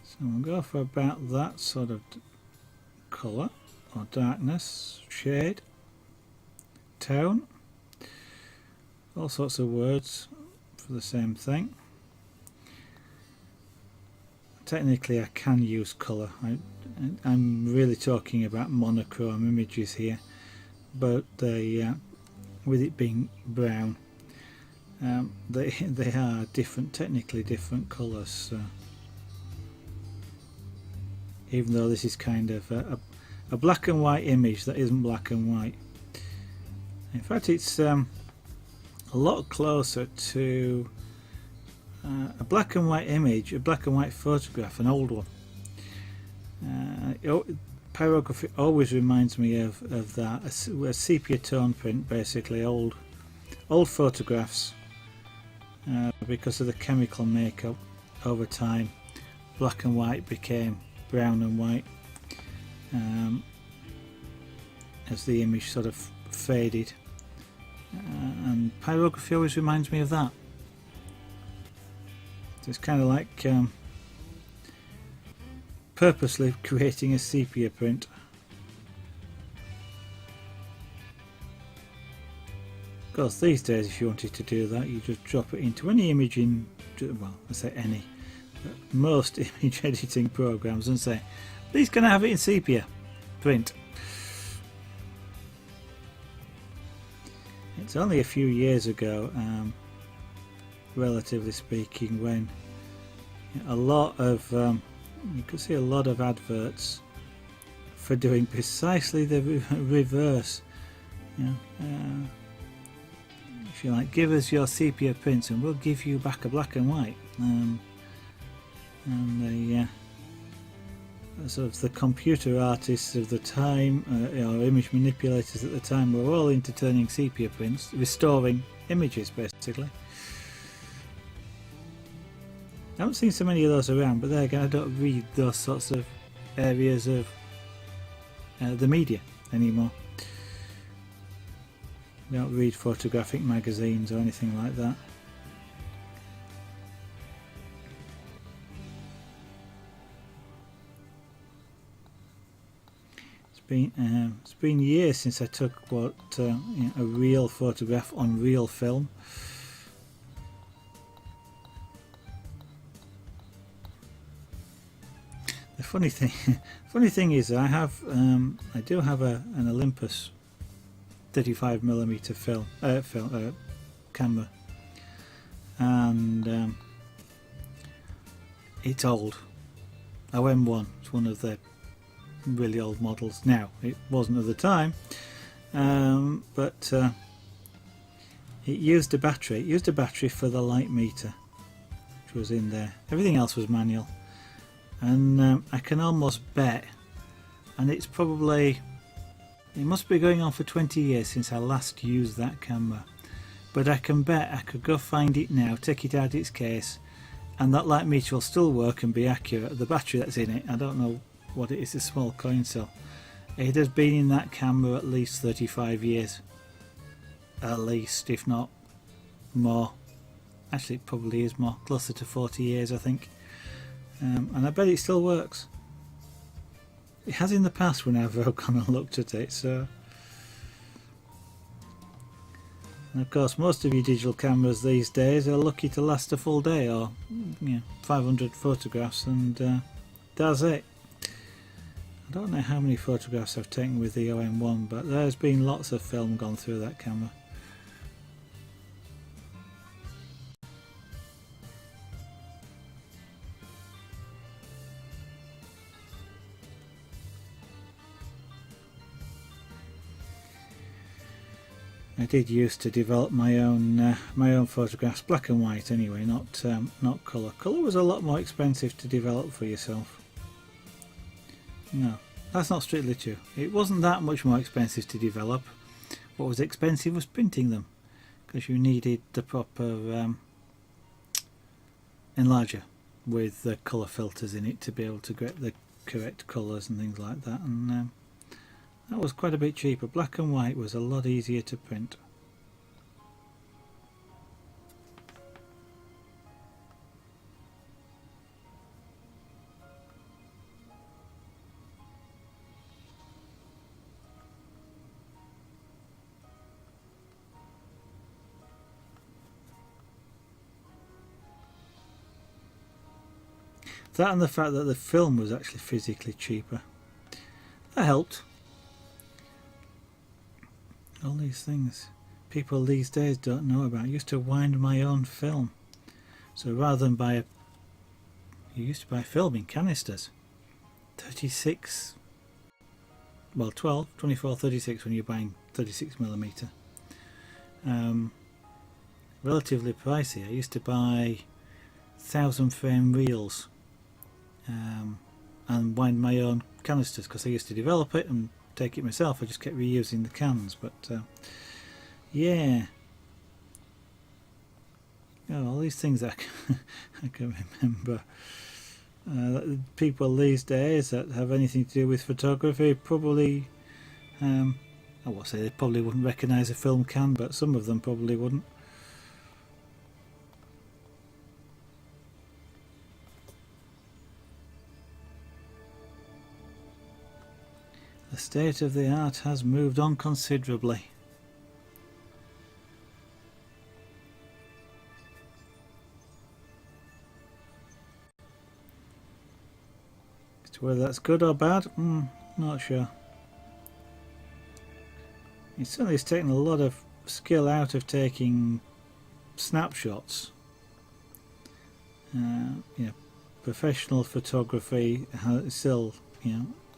So we'll go for about that sort of colour, or darkness, shade, tone, all sorts of words for the same thing. Technically I can use colour, I'm really talking about monochrome images here, but they, with it being brown, they are different, technically different colours. So even though this is kind of a black and white image that isn't black and white. In fact, it's a lot closer to a black and white image, a black and white photograph, an old one. Pyrography always reminds me of that, a sepia tone print, basically old photographs, because of the chemical makeup over time. Black and white became brown and white as the image sort of faded and pyrography always reminds me of that. So it's kind of like purposely creating a sepia print. Of course, these days if you wanted to do that, you just drop it into any image in, well, I say any, but most image editing programs, and say, please can I have it in sepia print. It's only a few years ago, relatively speaking, when a lot of you could see a lot of adverts for doing precisely the reverse. You know, if you like, give us your sepia prints and we'll give you back a black and white. And the sort of the computer artists of the time, or image manipulators at the time, were all into turning sepia prints, restoring images basically. I haven't seen so many of those around, but there again, I don't read those sorts of areas of the media anymore. I don't read photographic magazines or anything like that. It's been years since I took what a real photograph on real film. The funny thing is, I do have an Olympus 35mm film camera, and it's old. OM1. It's one of the really old models now. It wasn't at the time, but it used a battery. It used a battery for the light meter, which was in there. Everything else was manual, and I can almost bet, and it must be going on for 20 years since I last used that camera, but I can bet I could go find it now, take it out of its case, and that light meter will still work and be accurate. The battery that's in it, I don't know what it is, a small coin cell. It has been in that camera at least 35 years, at least, if not more. Actually, it probably is more, closer to 40 years I think, and I bet it still works. It has in the past when I've gone and looked at it. So, and of course, most of your digital cameras these days are lucky to last a full day, or 500 photographs, and that's it. I don't know how many photographs I've taken with the OM1, but there's been lots of film gone through that camera. I did used to develop my own photographs, black and white anyway, not colour. Colour was a lot more expensive to develop for yourself. No, that's not strictly true. It wasn't that much more expensive to develop. What was expensive was printing them, because you needed the proper enlarger with the colour filters in it to be able to get the correct colours and things like that, and that was quite a bit cheaper. Black and white was a lot easier to print. That and the fact that the film was actually physically cheaper, that helped. All these things people these days don't know about. I used to wind my own film. So rather than buy you used to buy film in canisters. 36, well 12, 24, 36 when you're buying 36mm. Relatively pricey. I used to buy 1000 frame reels and wind my own canisters, because I used to develop it and take it myself. I just kept reusing the cans, but yeah, all these things I can remember. People these days that have anything to do with photography probably I would say they probably wouldn't recognise a film can, but some of them probably wouldn't. The state of the art has moved on considerably. Whether that's good or bad, not sure. It certainly has taken a lot of skill out of taking snapshots. Professional photography still,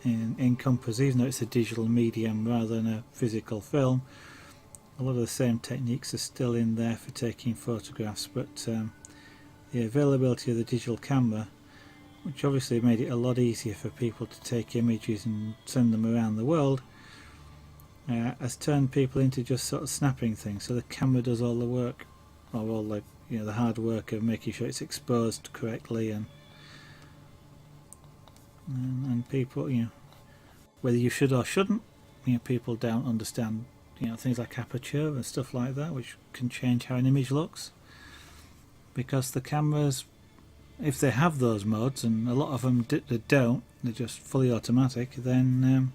encompasses, even though it's a digital medium rather than a physical film, a lot of the same techniques are still in there for taking photographs, but the availability of the digital camera, which obviously made it a lot easier for people to take images and send them around the world, has turned people into just sort of snapping things. So the camera does all the work, or all the hard work of making sure it's exposed correctly, and people, whether you should or shouldn't, people don't understand, things like aperture and stuff like that, which can change how an image looks, because the cameras, if they have those modes, and a lot of them don't, they're just fully automatic, then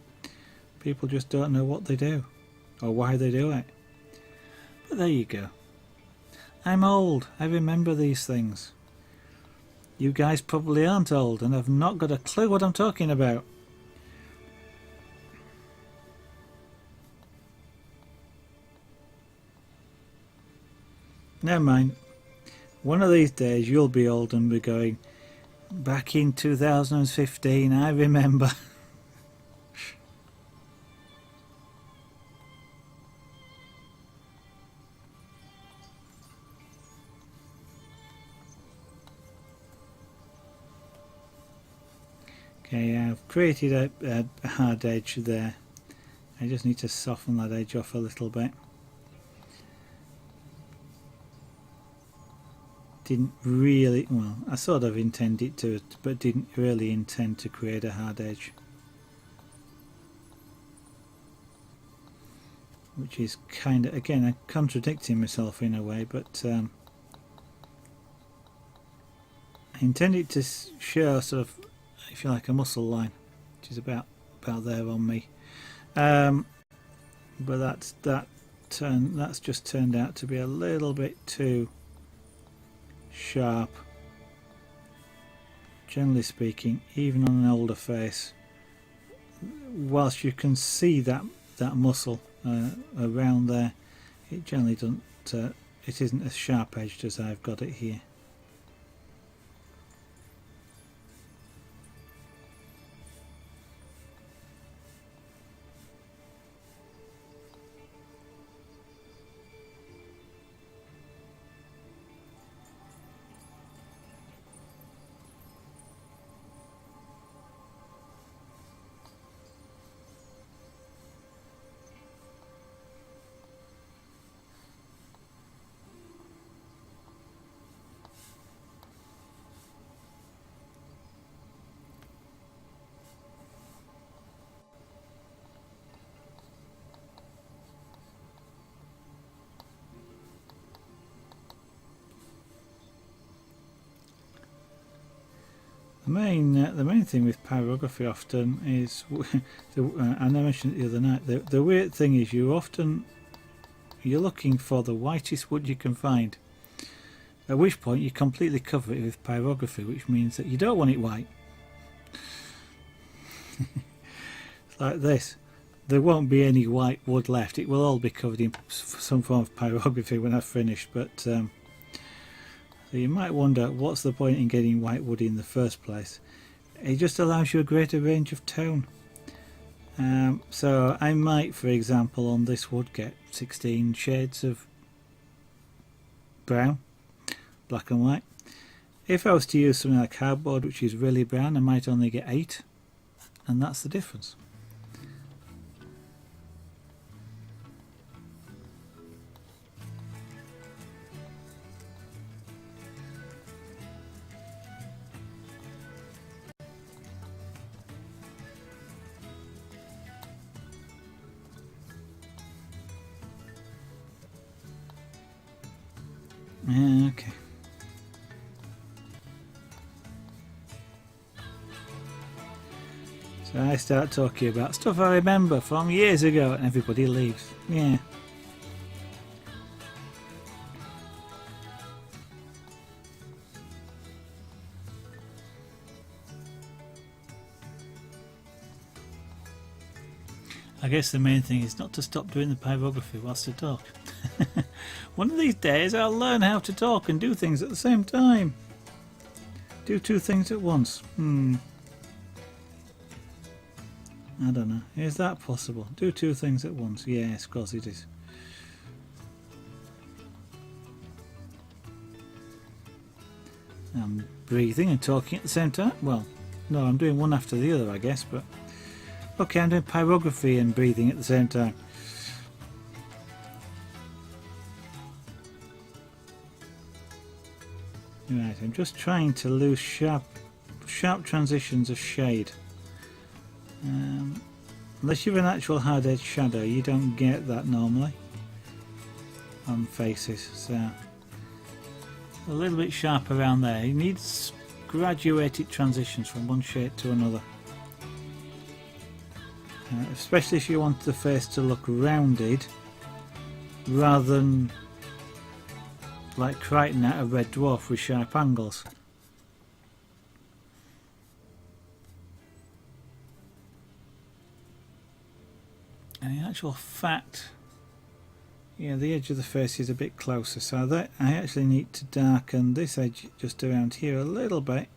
people just don't know what they do or why they do it. But there you go. I'm old, I remember these things. You guys probably aren't old and have not got a clue what I'm talking about. Never mind. One of these days you'll be old and be going, back in 2015, I remember. Okay, I've created a hard edge there. I just need to soften that edge off a little bit. Didn't really, well, I sort of intended to, but didn't really intend to create a hard edge, which is kind of, again, I'm contradicting myself in a way, but I intended to show sort of, if you like, a muscle line, which is about there on me, but that's just turned out to be a little bit too sharp, generally speaking, even on an older face. Whilst you can see that muscle around there, it generally doesn't, it isn't as sharp edged as I've got it here. The main thing with pyrography often is, and I mentioned it the other night, the weird thing is you're looking for the whitest wood you can find, at which point you completely cover it with pyrography, which means that you don't want it white. It's like this. There won't be any white wood left, it will all be covered in some form of pyrography when I've finished, but so you might wonder, what's the point in getting white wood in the first place? It just allows you a greater range of tone. So I might, for example, on this wood get 16 shades of brown, black and white. If I was to use something like cardboard, which is really brown, I might only get 8, and that's the difference. Okay. So I start talking about stuff I remember from years ago and everybody leaves. Yeah. I guess the main thing is not to stop doing the pyrography whilst I talk. One of these days I'll learn how to talk and do things at the same time. Do two things at once. I don't know. Is that possible? Do two things at once? Yes, of course it is. I'm breathing and talking at the same time. Well, no, I'm doing one after the other, I guess, but okay, I'm doing pyrography and breathing at the same time. Right, I'm just trying to lose sharp transitions of shade. Unless you have an actual hard edge shadow, you don't get that normally on faces, so a little bit sharp around there. It needs graduated transitions from one shade to another, especially if you want the face to look rounded rather than like Crichton at a red dwarf with sharp angles. And in actual fact, yeah, the edge of the face is a bit closer, so that I actually need to darken this edge just around here a little bit,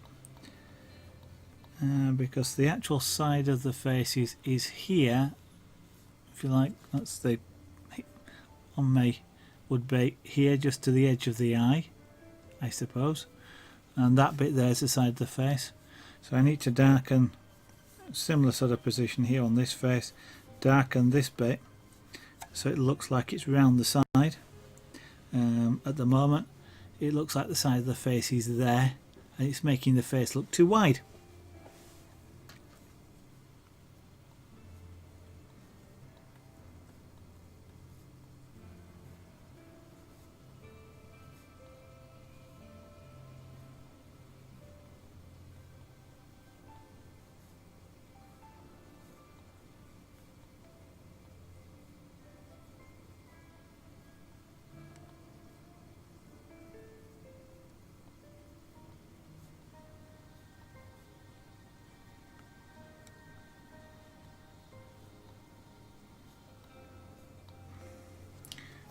because the actual side of the face is here, if you like. That's the, on me, would be here just to the edge of the eye, I suppose, and that bit there is the side of the face. So I need to darken, similar sort of position here on this face, darken this bit so it looks like it's round the side. At the moment it looks like the side of the face is there and it's making the face look too wide.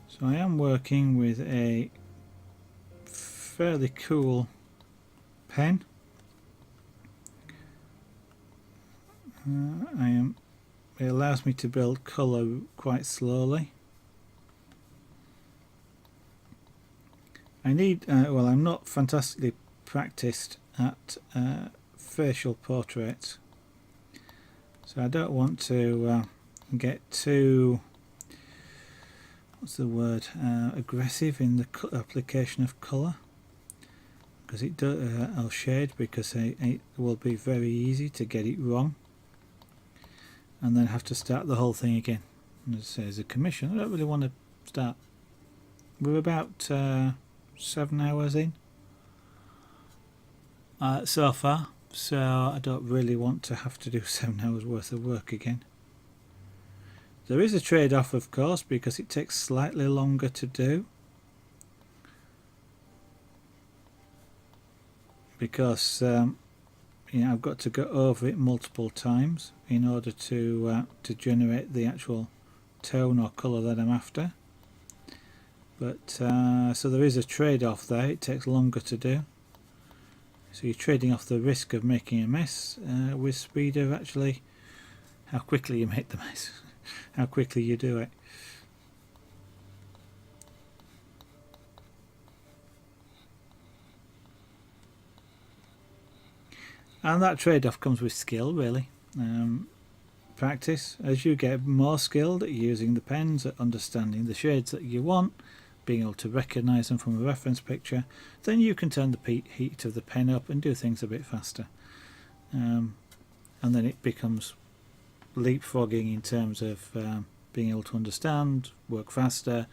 So I am working with a fairly cool pen. It allows me to build colour quite slowly. I need, well, I'm not fantastically practiced at facial portraits, so I don't want to get too, what's the word, aggressive in the application of colour, because it I'll shade, because it will be very easy to get it wrong and then have to start the whole thing again. And as I say, as a commission, I don't really want to start. We're about 7 hours in so far, so I don't really want to have to do 7 hours worth of work again. There is a trade-off, of course, because it takes slightly longer to do, because you know, I've got to go over it multiple times in order to generate the actual tone or colour that I'm after. But so there is a trade-off there. It takes longer to do, so you're trading off the risk of making a mess with speed of actually how quickly you make the mess, how quickly you do it. And that trade-off comes with skill, really. Practice. As you get more skilled at using the pens, at understanding the shades that you want, being able to recognise them from a reference picture, then you can turn the heat of the pen up and do things a bit faster. And then it becomes leapfrogging in terms of being able to understand, work faster,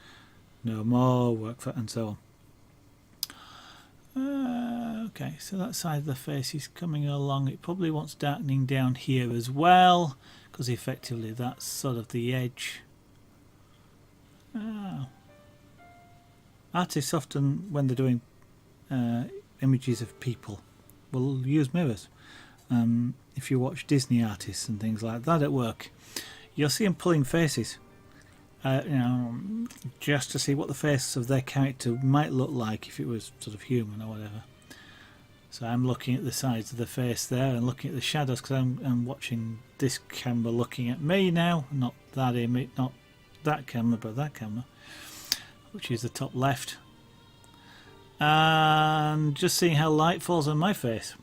know more, and so on. Okay, so that side of the face is coming along. It probably wants darkening down here as well, because effectively that's sort of the edge. Artists often, when they're doing images of people, will use mirrors. If you watch Disney artists and things like that at work, you'll see them pulling faces, just to see what the face of their character might look like if it was sort of human or whatever. So I'm looking at the sides of the face there and looking at the shadows, because I'm watching this camera looking at me now, not that image, not that camera, but that camera, which is the top left, and just seeing how light falls on my face.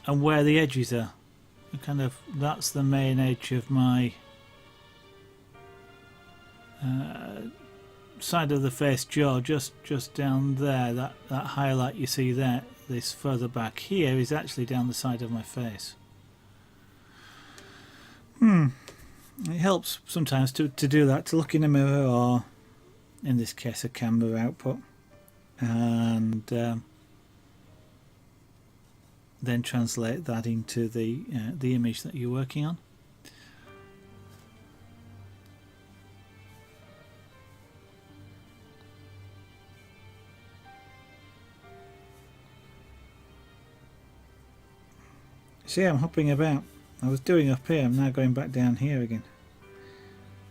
And where the edges are. Kind of, that's the main edge of my side of the face jaw, just down there. That highlight you see there, this further back here, is actually down the side of my face. It helps sometimes to do that, to look in a mirror, or in this case a camera output, and then translate that into the image that you're working on. See, I'm hopping about. I was doing up here, I'm now going back down here again.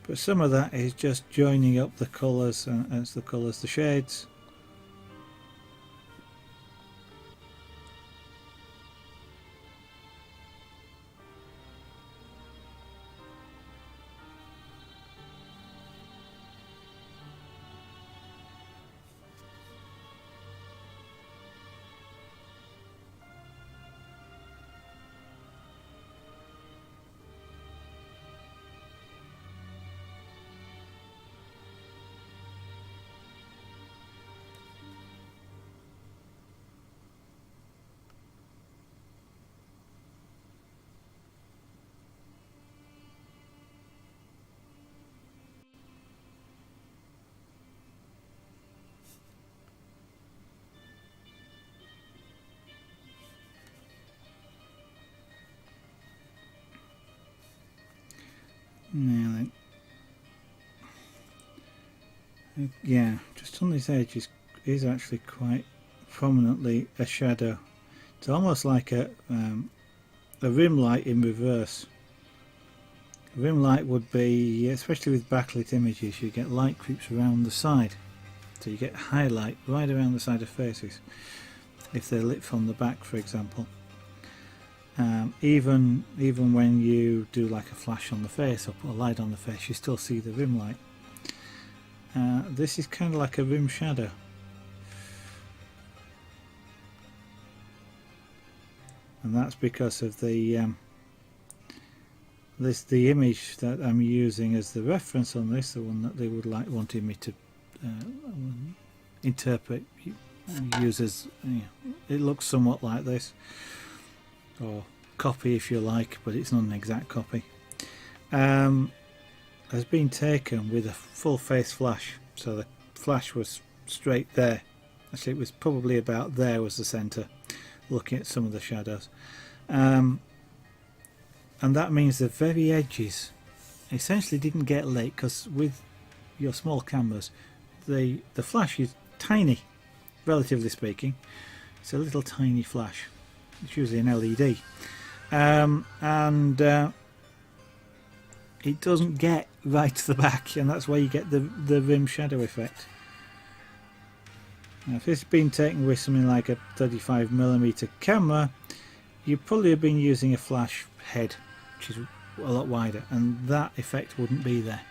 But some of that is just joining up the colours, as the colours, the shades. Now then, yeah, just on this edge is actually quite prominently a shadow. It's almost like a rim light in reverse. A rim light would be, especially with backlit images, you get light creeps around the side, so you get highlight right around the side of faces if they're lit from the back, for example. Even when you do like a flash on the face or put a light on the face, you still see the rim light. This is kind of like a rim shadow. And that's because of the the image that I'm using as the reference on this, the one that they would wanted me to interpret, use as, it looks somewhat like this, or copy if you like, but it's not an exact copy, has been taken with a full face flash. So the flash was straight there. Actually, it was probably about there was the center, looking at some of the shadows, and that means the very edges essentially didn't get lit, because with your small cameras the flash is tiny, relatively speaking. It's a little tiny flash. It's usually an LED, and it doesn't get right to the back, and that's why you get the rim shadow effect. Now, if this has been taken with something like a 35mm camera, you probably have been using a flash head, which is a lot wider, and that effect wouldn't be there.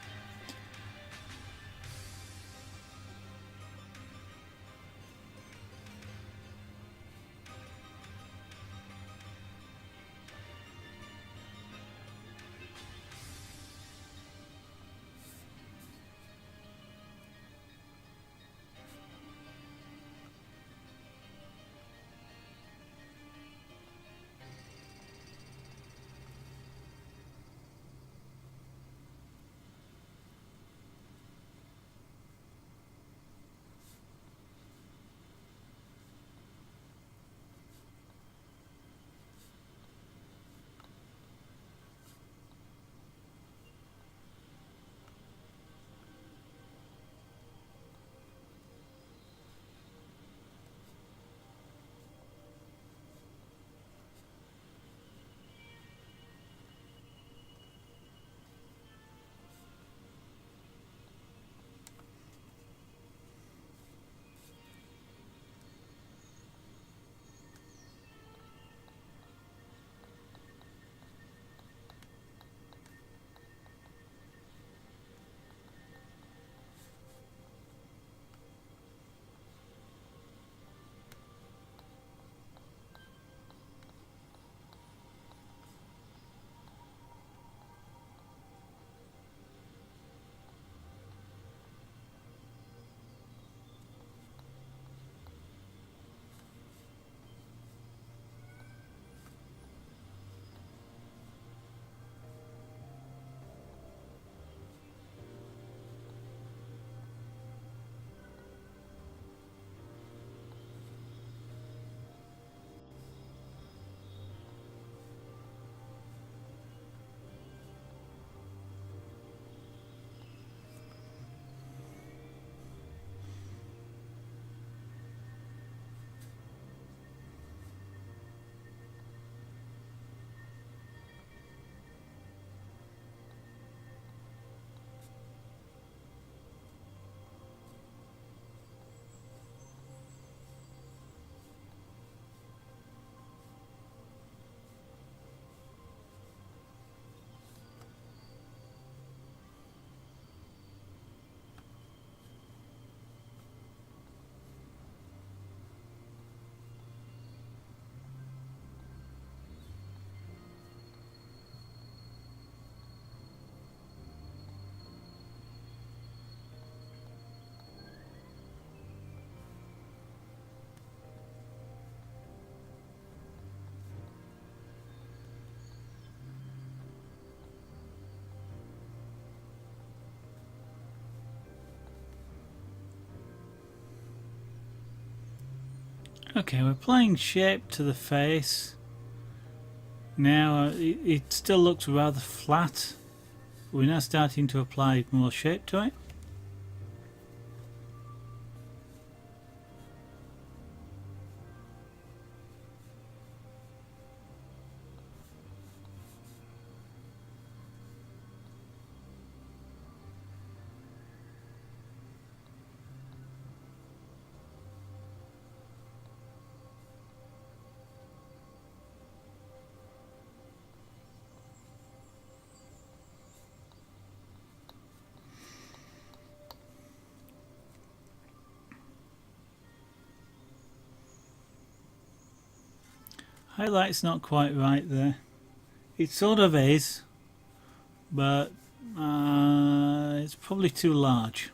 Okay, we're applying shape to the face. Now it still looks rather flat. We're now starting to apply more shape to it. Highlight's not quite right there. It sort of is, but it's probably too large.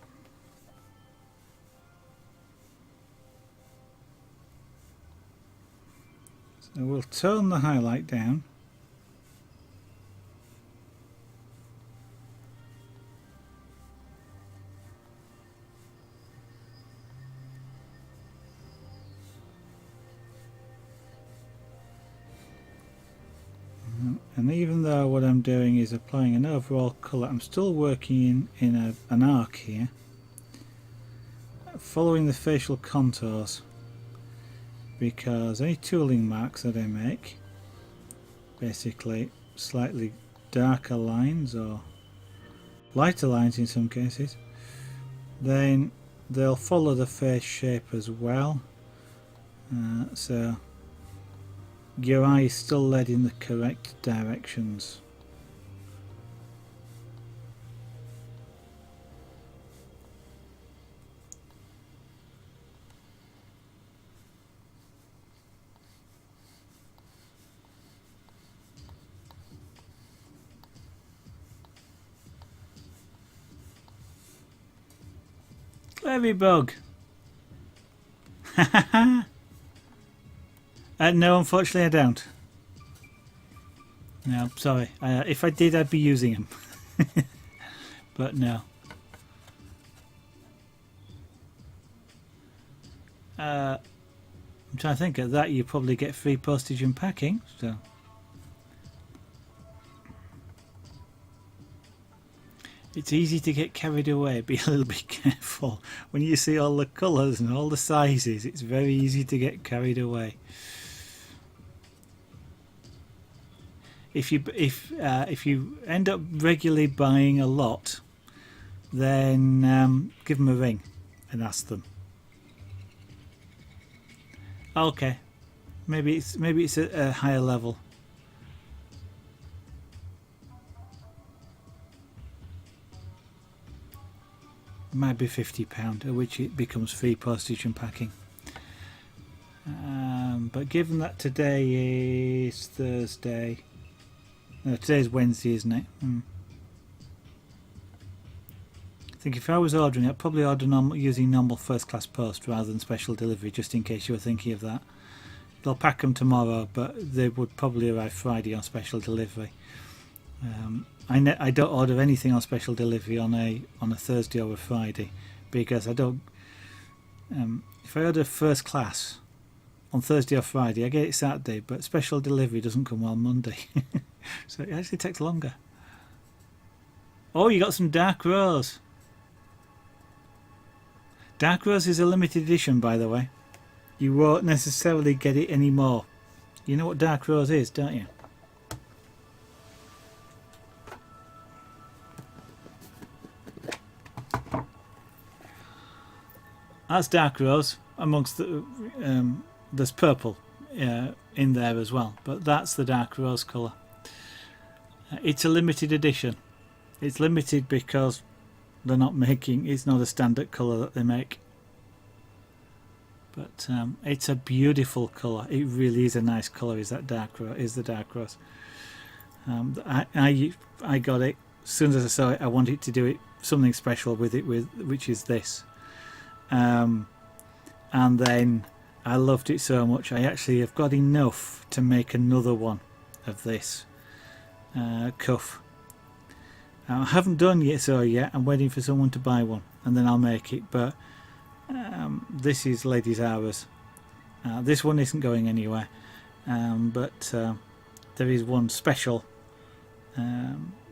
So we'll tone the highlight down. And even though what I'm doing is applying an overall colour, I'm still working in an arc here, following the facial contours, because any tooling marks that I make, basically slightly darker lines or lighter lines in some cases, then they'll follow the face shape as well. So your eye is still led in the correct directions. Clever bug. No, unfortunately I don't. No, sorry. If I did, I'd be using them. But no. I'm trying to think of that. You probably get free postage and packing. So it's easy to get carried away. Be a little bit careful when you see all the colours and all the sizes. It's very easy to get carried away. If you end up regularly buying a lot, then give them a ring and ask them. Okay, maybe it's a higher level. It might be £50, at which it becomes free postage and packing. But given that today is Thursday. No, today's Wednesday, isn't it? I think if I was ordering, I'd probably order using normal first class post rather than special delivery, just in case you were thinking of that. They'll pack them tomorrow, but they would probably arrive Friday on special delivery. I don't order anything on special delivery on a Thursday or a Friday, because I don't. If I order first class on Thursday or Friday, I get it Saturday, but special delivery doesn't come on Monday. So it actually takes longer. Oh, you got some dark rose. Dark rose is a limited edition, by the way. You won't necessarily get it anymore. You know what dark rose is, don't you? That's dark rose. Amongst the there's purple in there as well, but that's the dark rose colour. It's a limited edition. It's limited because they're not making. It's not a standard colour that they make. But it's a beautiful colour. It really is a nice colour. Is that dark rose? Is the dark rose? I got it as soon as I saw it. I wanted to do it something special with it, which is this. And then I loved it so much. I actually have got enough to make another one of this cuff. I haven't done so yet. I'm waiting for someone to buy one, and then I'll make it. But this is Ladies' Hours, This one isn't going anywhere, but there is one special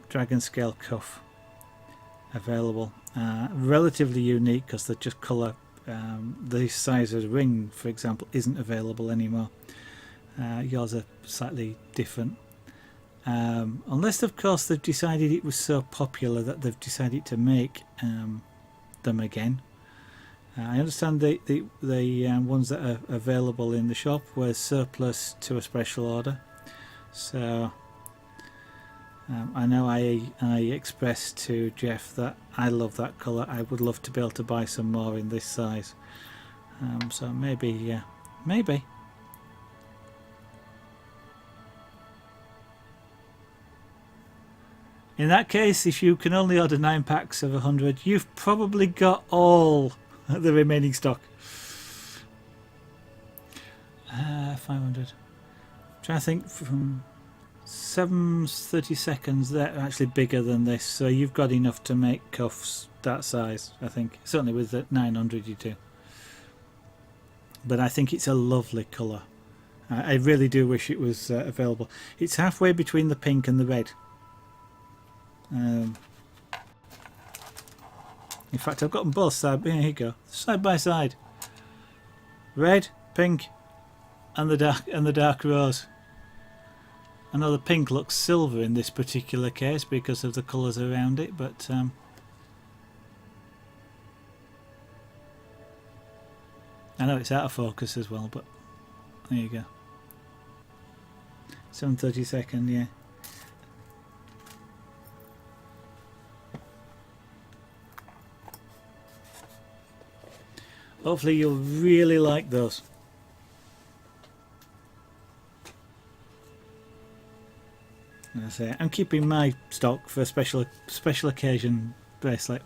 dragon scale cuff available, relatively unique because they're just colour. This size of ring, for example, isn't available anymore. Yours are slightly different, unless of course they've decided it was so popular that they've decided to make them again. I understand the ones that are available in the shop were surplus to a special order, so I know I expressed to Jeff that I love that colour. I would love to be able to buy some more in this size, so maybe maybe. In that case, if you can only order 9 packs of 100, you've probably got all the remaining stock. 500. Trying to think, from 730 seconds, they're actually bigger than this, so you've got enough to make cuffs that size, I think. Certainly with the 900 you do. But I think it's a lovely colour. I really do wish it was available. It's halfway between the pink and the red. In fact, I've got them both side. Here you go, side by side. Red, pink, and the dark rose. I know the pink looks silver in this particular case because of the colours around it, but I know it's out of focus as well. But there you go. 7:30 second, yeah. Hopefully you'll really like those. As I say, I'm keeping my stock for a special occasion bracelet.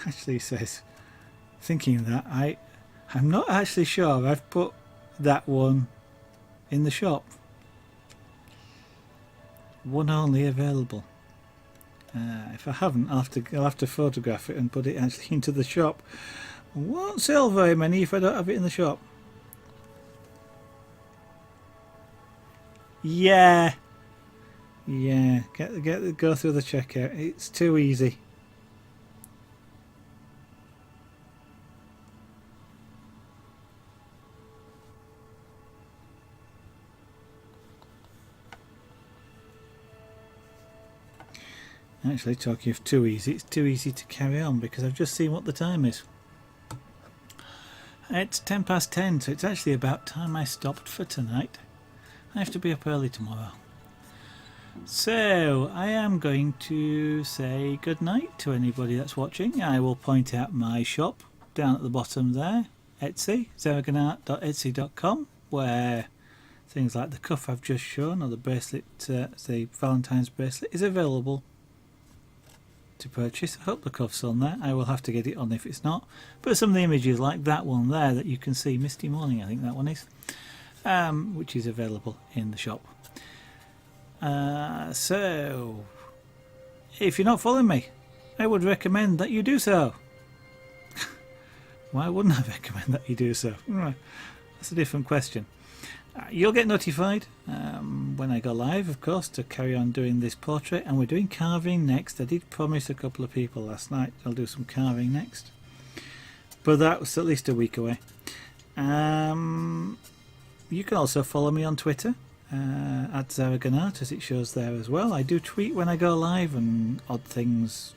Actually says, thinking that I'm not actually sure I've put that one in the shop. One only available. If I haven't, I'll have to photograph it and put it actually into the shop. Won't sell very many if I don't have it in the shop. Yeah, go through the checkout. It's too easy. Actually, talking of too easy, it's too easy to carry on because I've just seen what the time is. It's 10:10, so it's actually about time I stopped for tonight. I have to be up early tomorrow. So, I am going to say good night to anybody that's watching. I will point out my shop down at the bottom there, Etsy, zeragonart.etsy.com, where things like the cuff I've just shown or the bracelet, the Valentine's bracelet, is available to purchase. I hope the cuff's on there. I will have to get it on if it's not, but some of the images like that one there that you can see, Misty Morning I think that one is, which is available in the shop. So if you're not following me, I would recommend that you do so. Why wouldn't I recommend that you do so? That's a different question. You'll get notified when I go live, of course, to carry on doing this portrait, and we're doing carving next. I did promise a couple of people last night I'll do some carving next, but that was at least a week away. You can also follow me on Twitter at zeragonart, as it shows there as well. I do tweet when I go live and odd things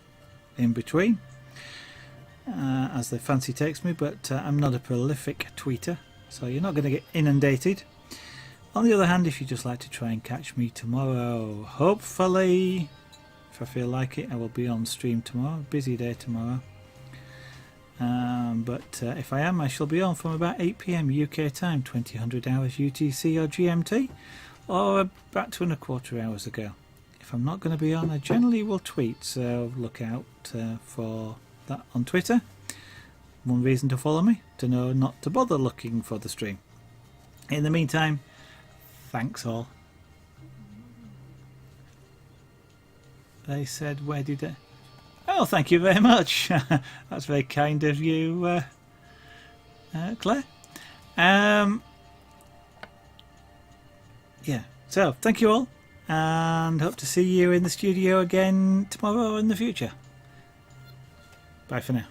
in between as the fancy takes me, but I'm not a prolific tweeter, so you're not going to get inundated. On the other hand, if you just like to try and catch me tomorrow, hopefully, if I feel like it, I will be on stream tomorrow. Busy day tomorrow. But if I am, I shall be on from about 8 PM UK time, 2000 hours UTC or GMT, or about 2¼ hours ago. If I'm not going to be on, I generally will tweet, so look out for that on Twitter. One reason to follow me, to know not to bother looking for the stream. In the meantime, thanks all. They said, where did it? Oh, thank you very much. That's very kind of you, Claire. Yeah, so thank you all, and hope to see you in the studio again tomorrow or in the future. Bye for now.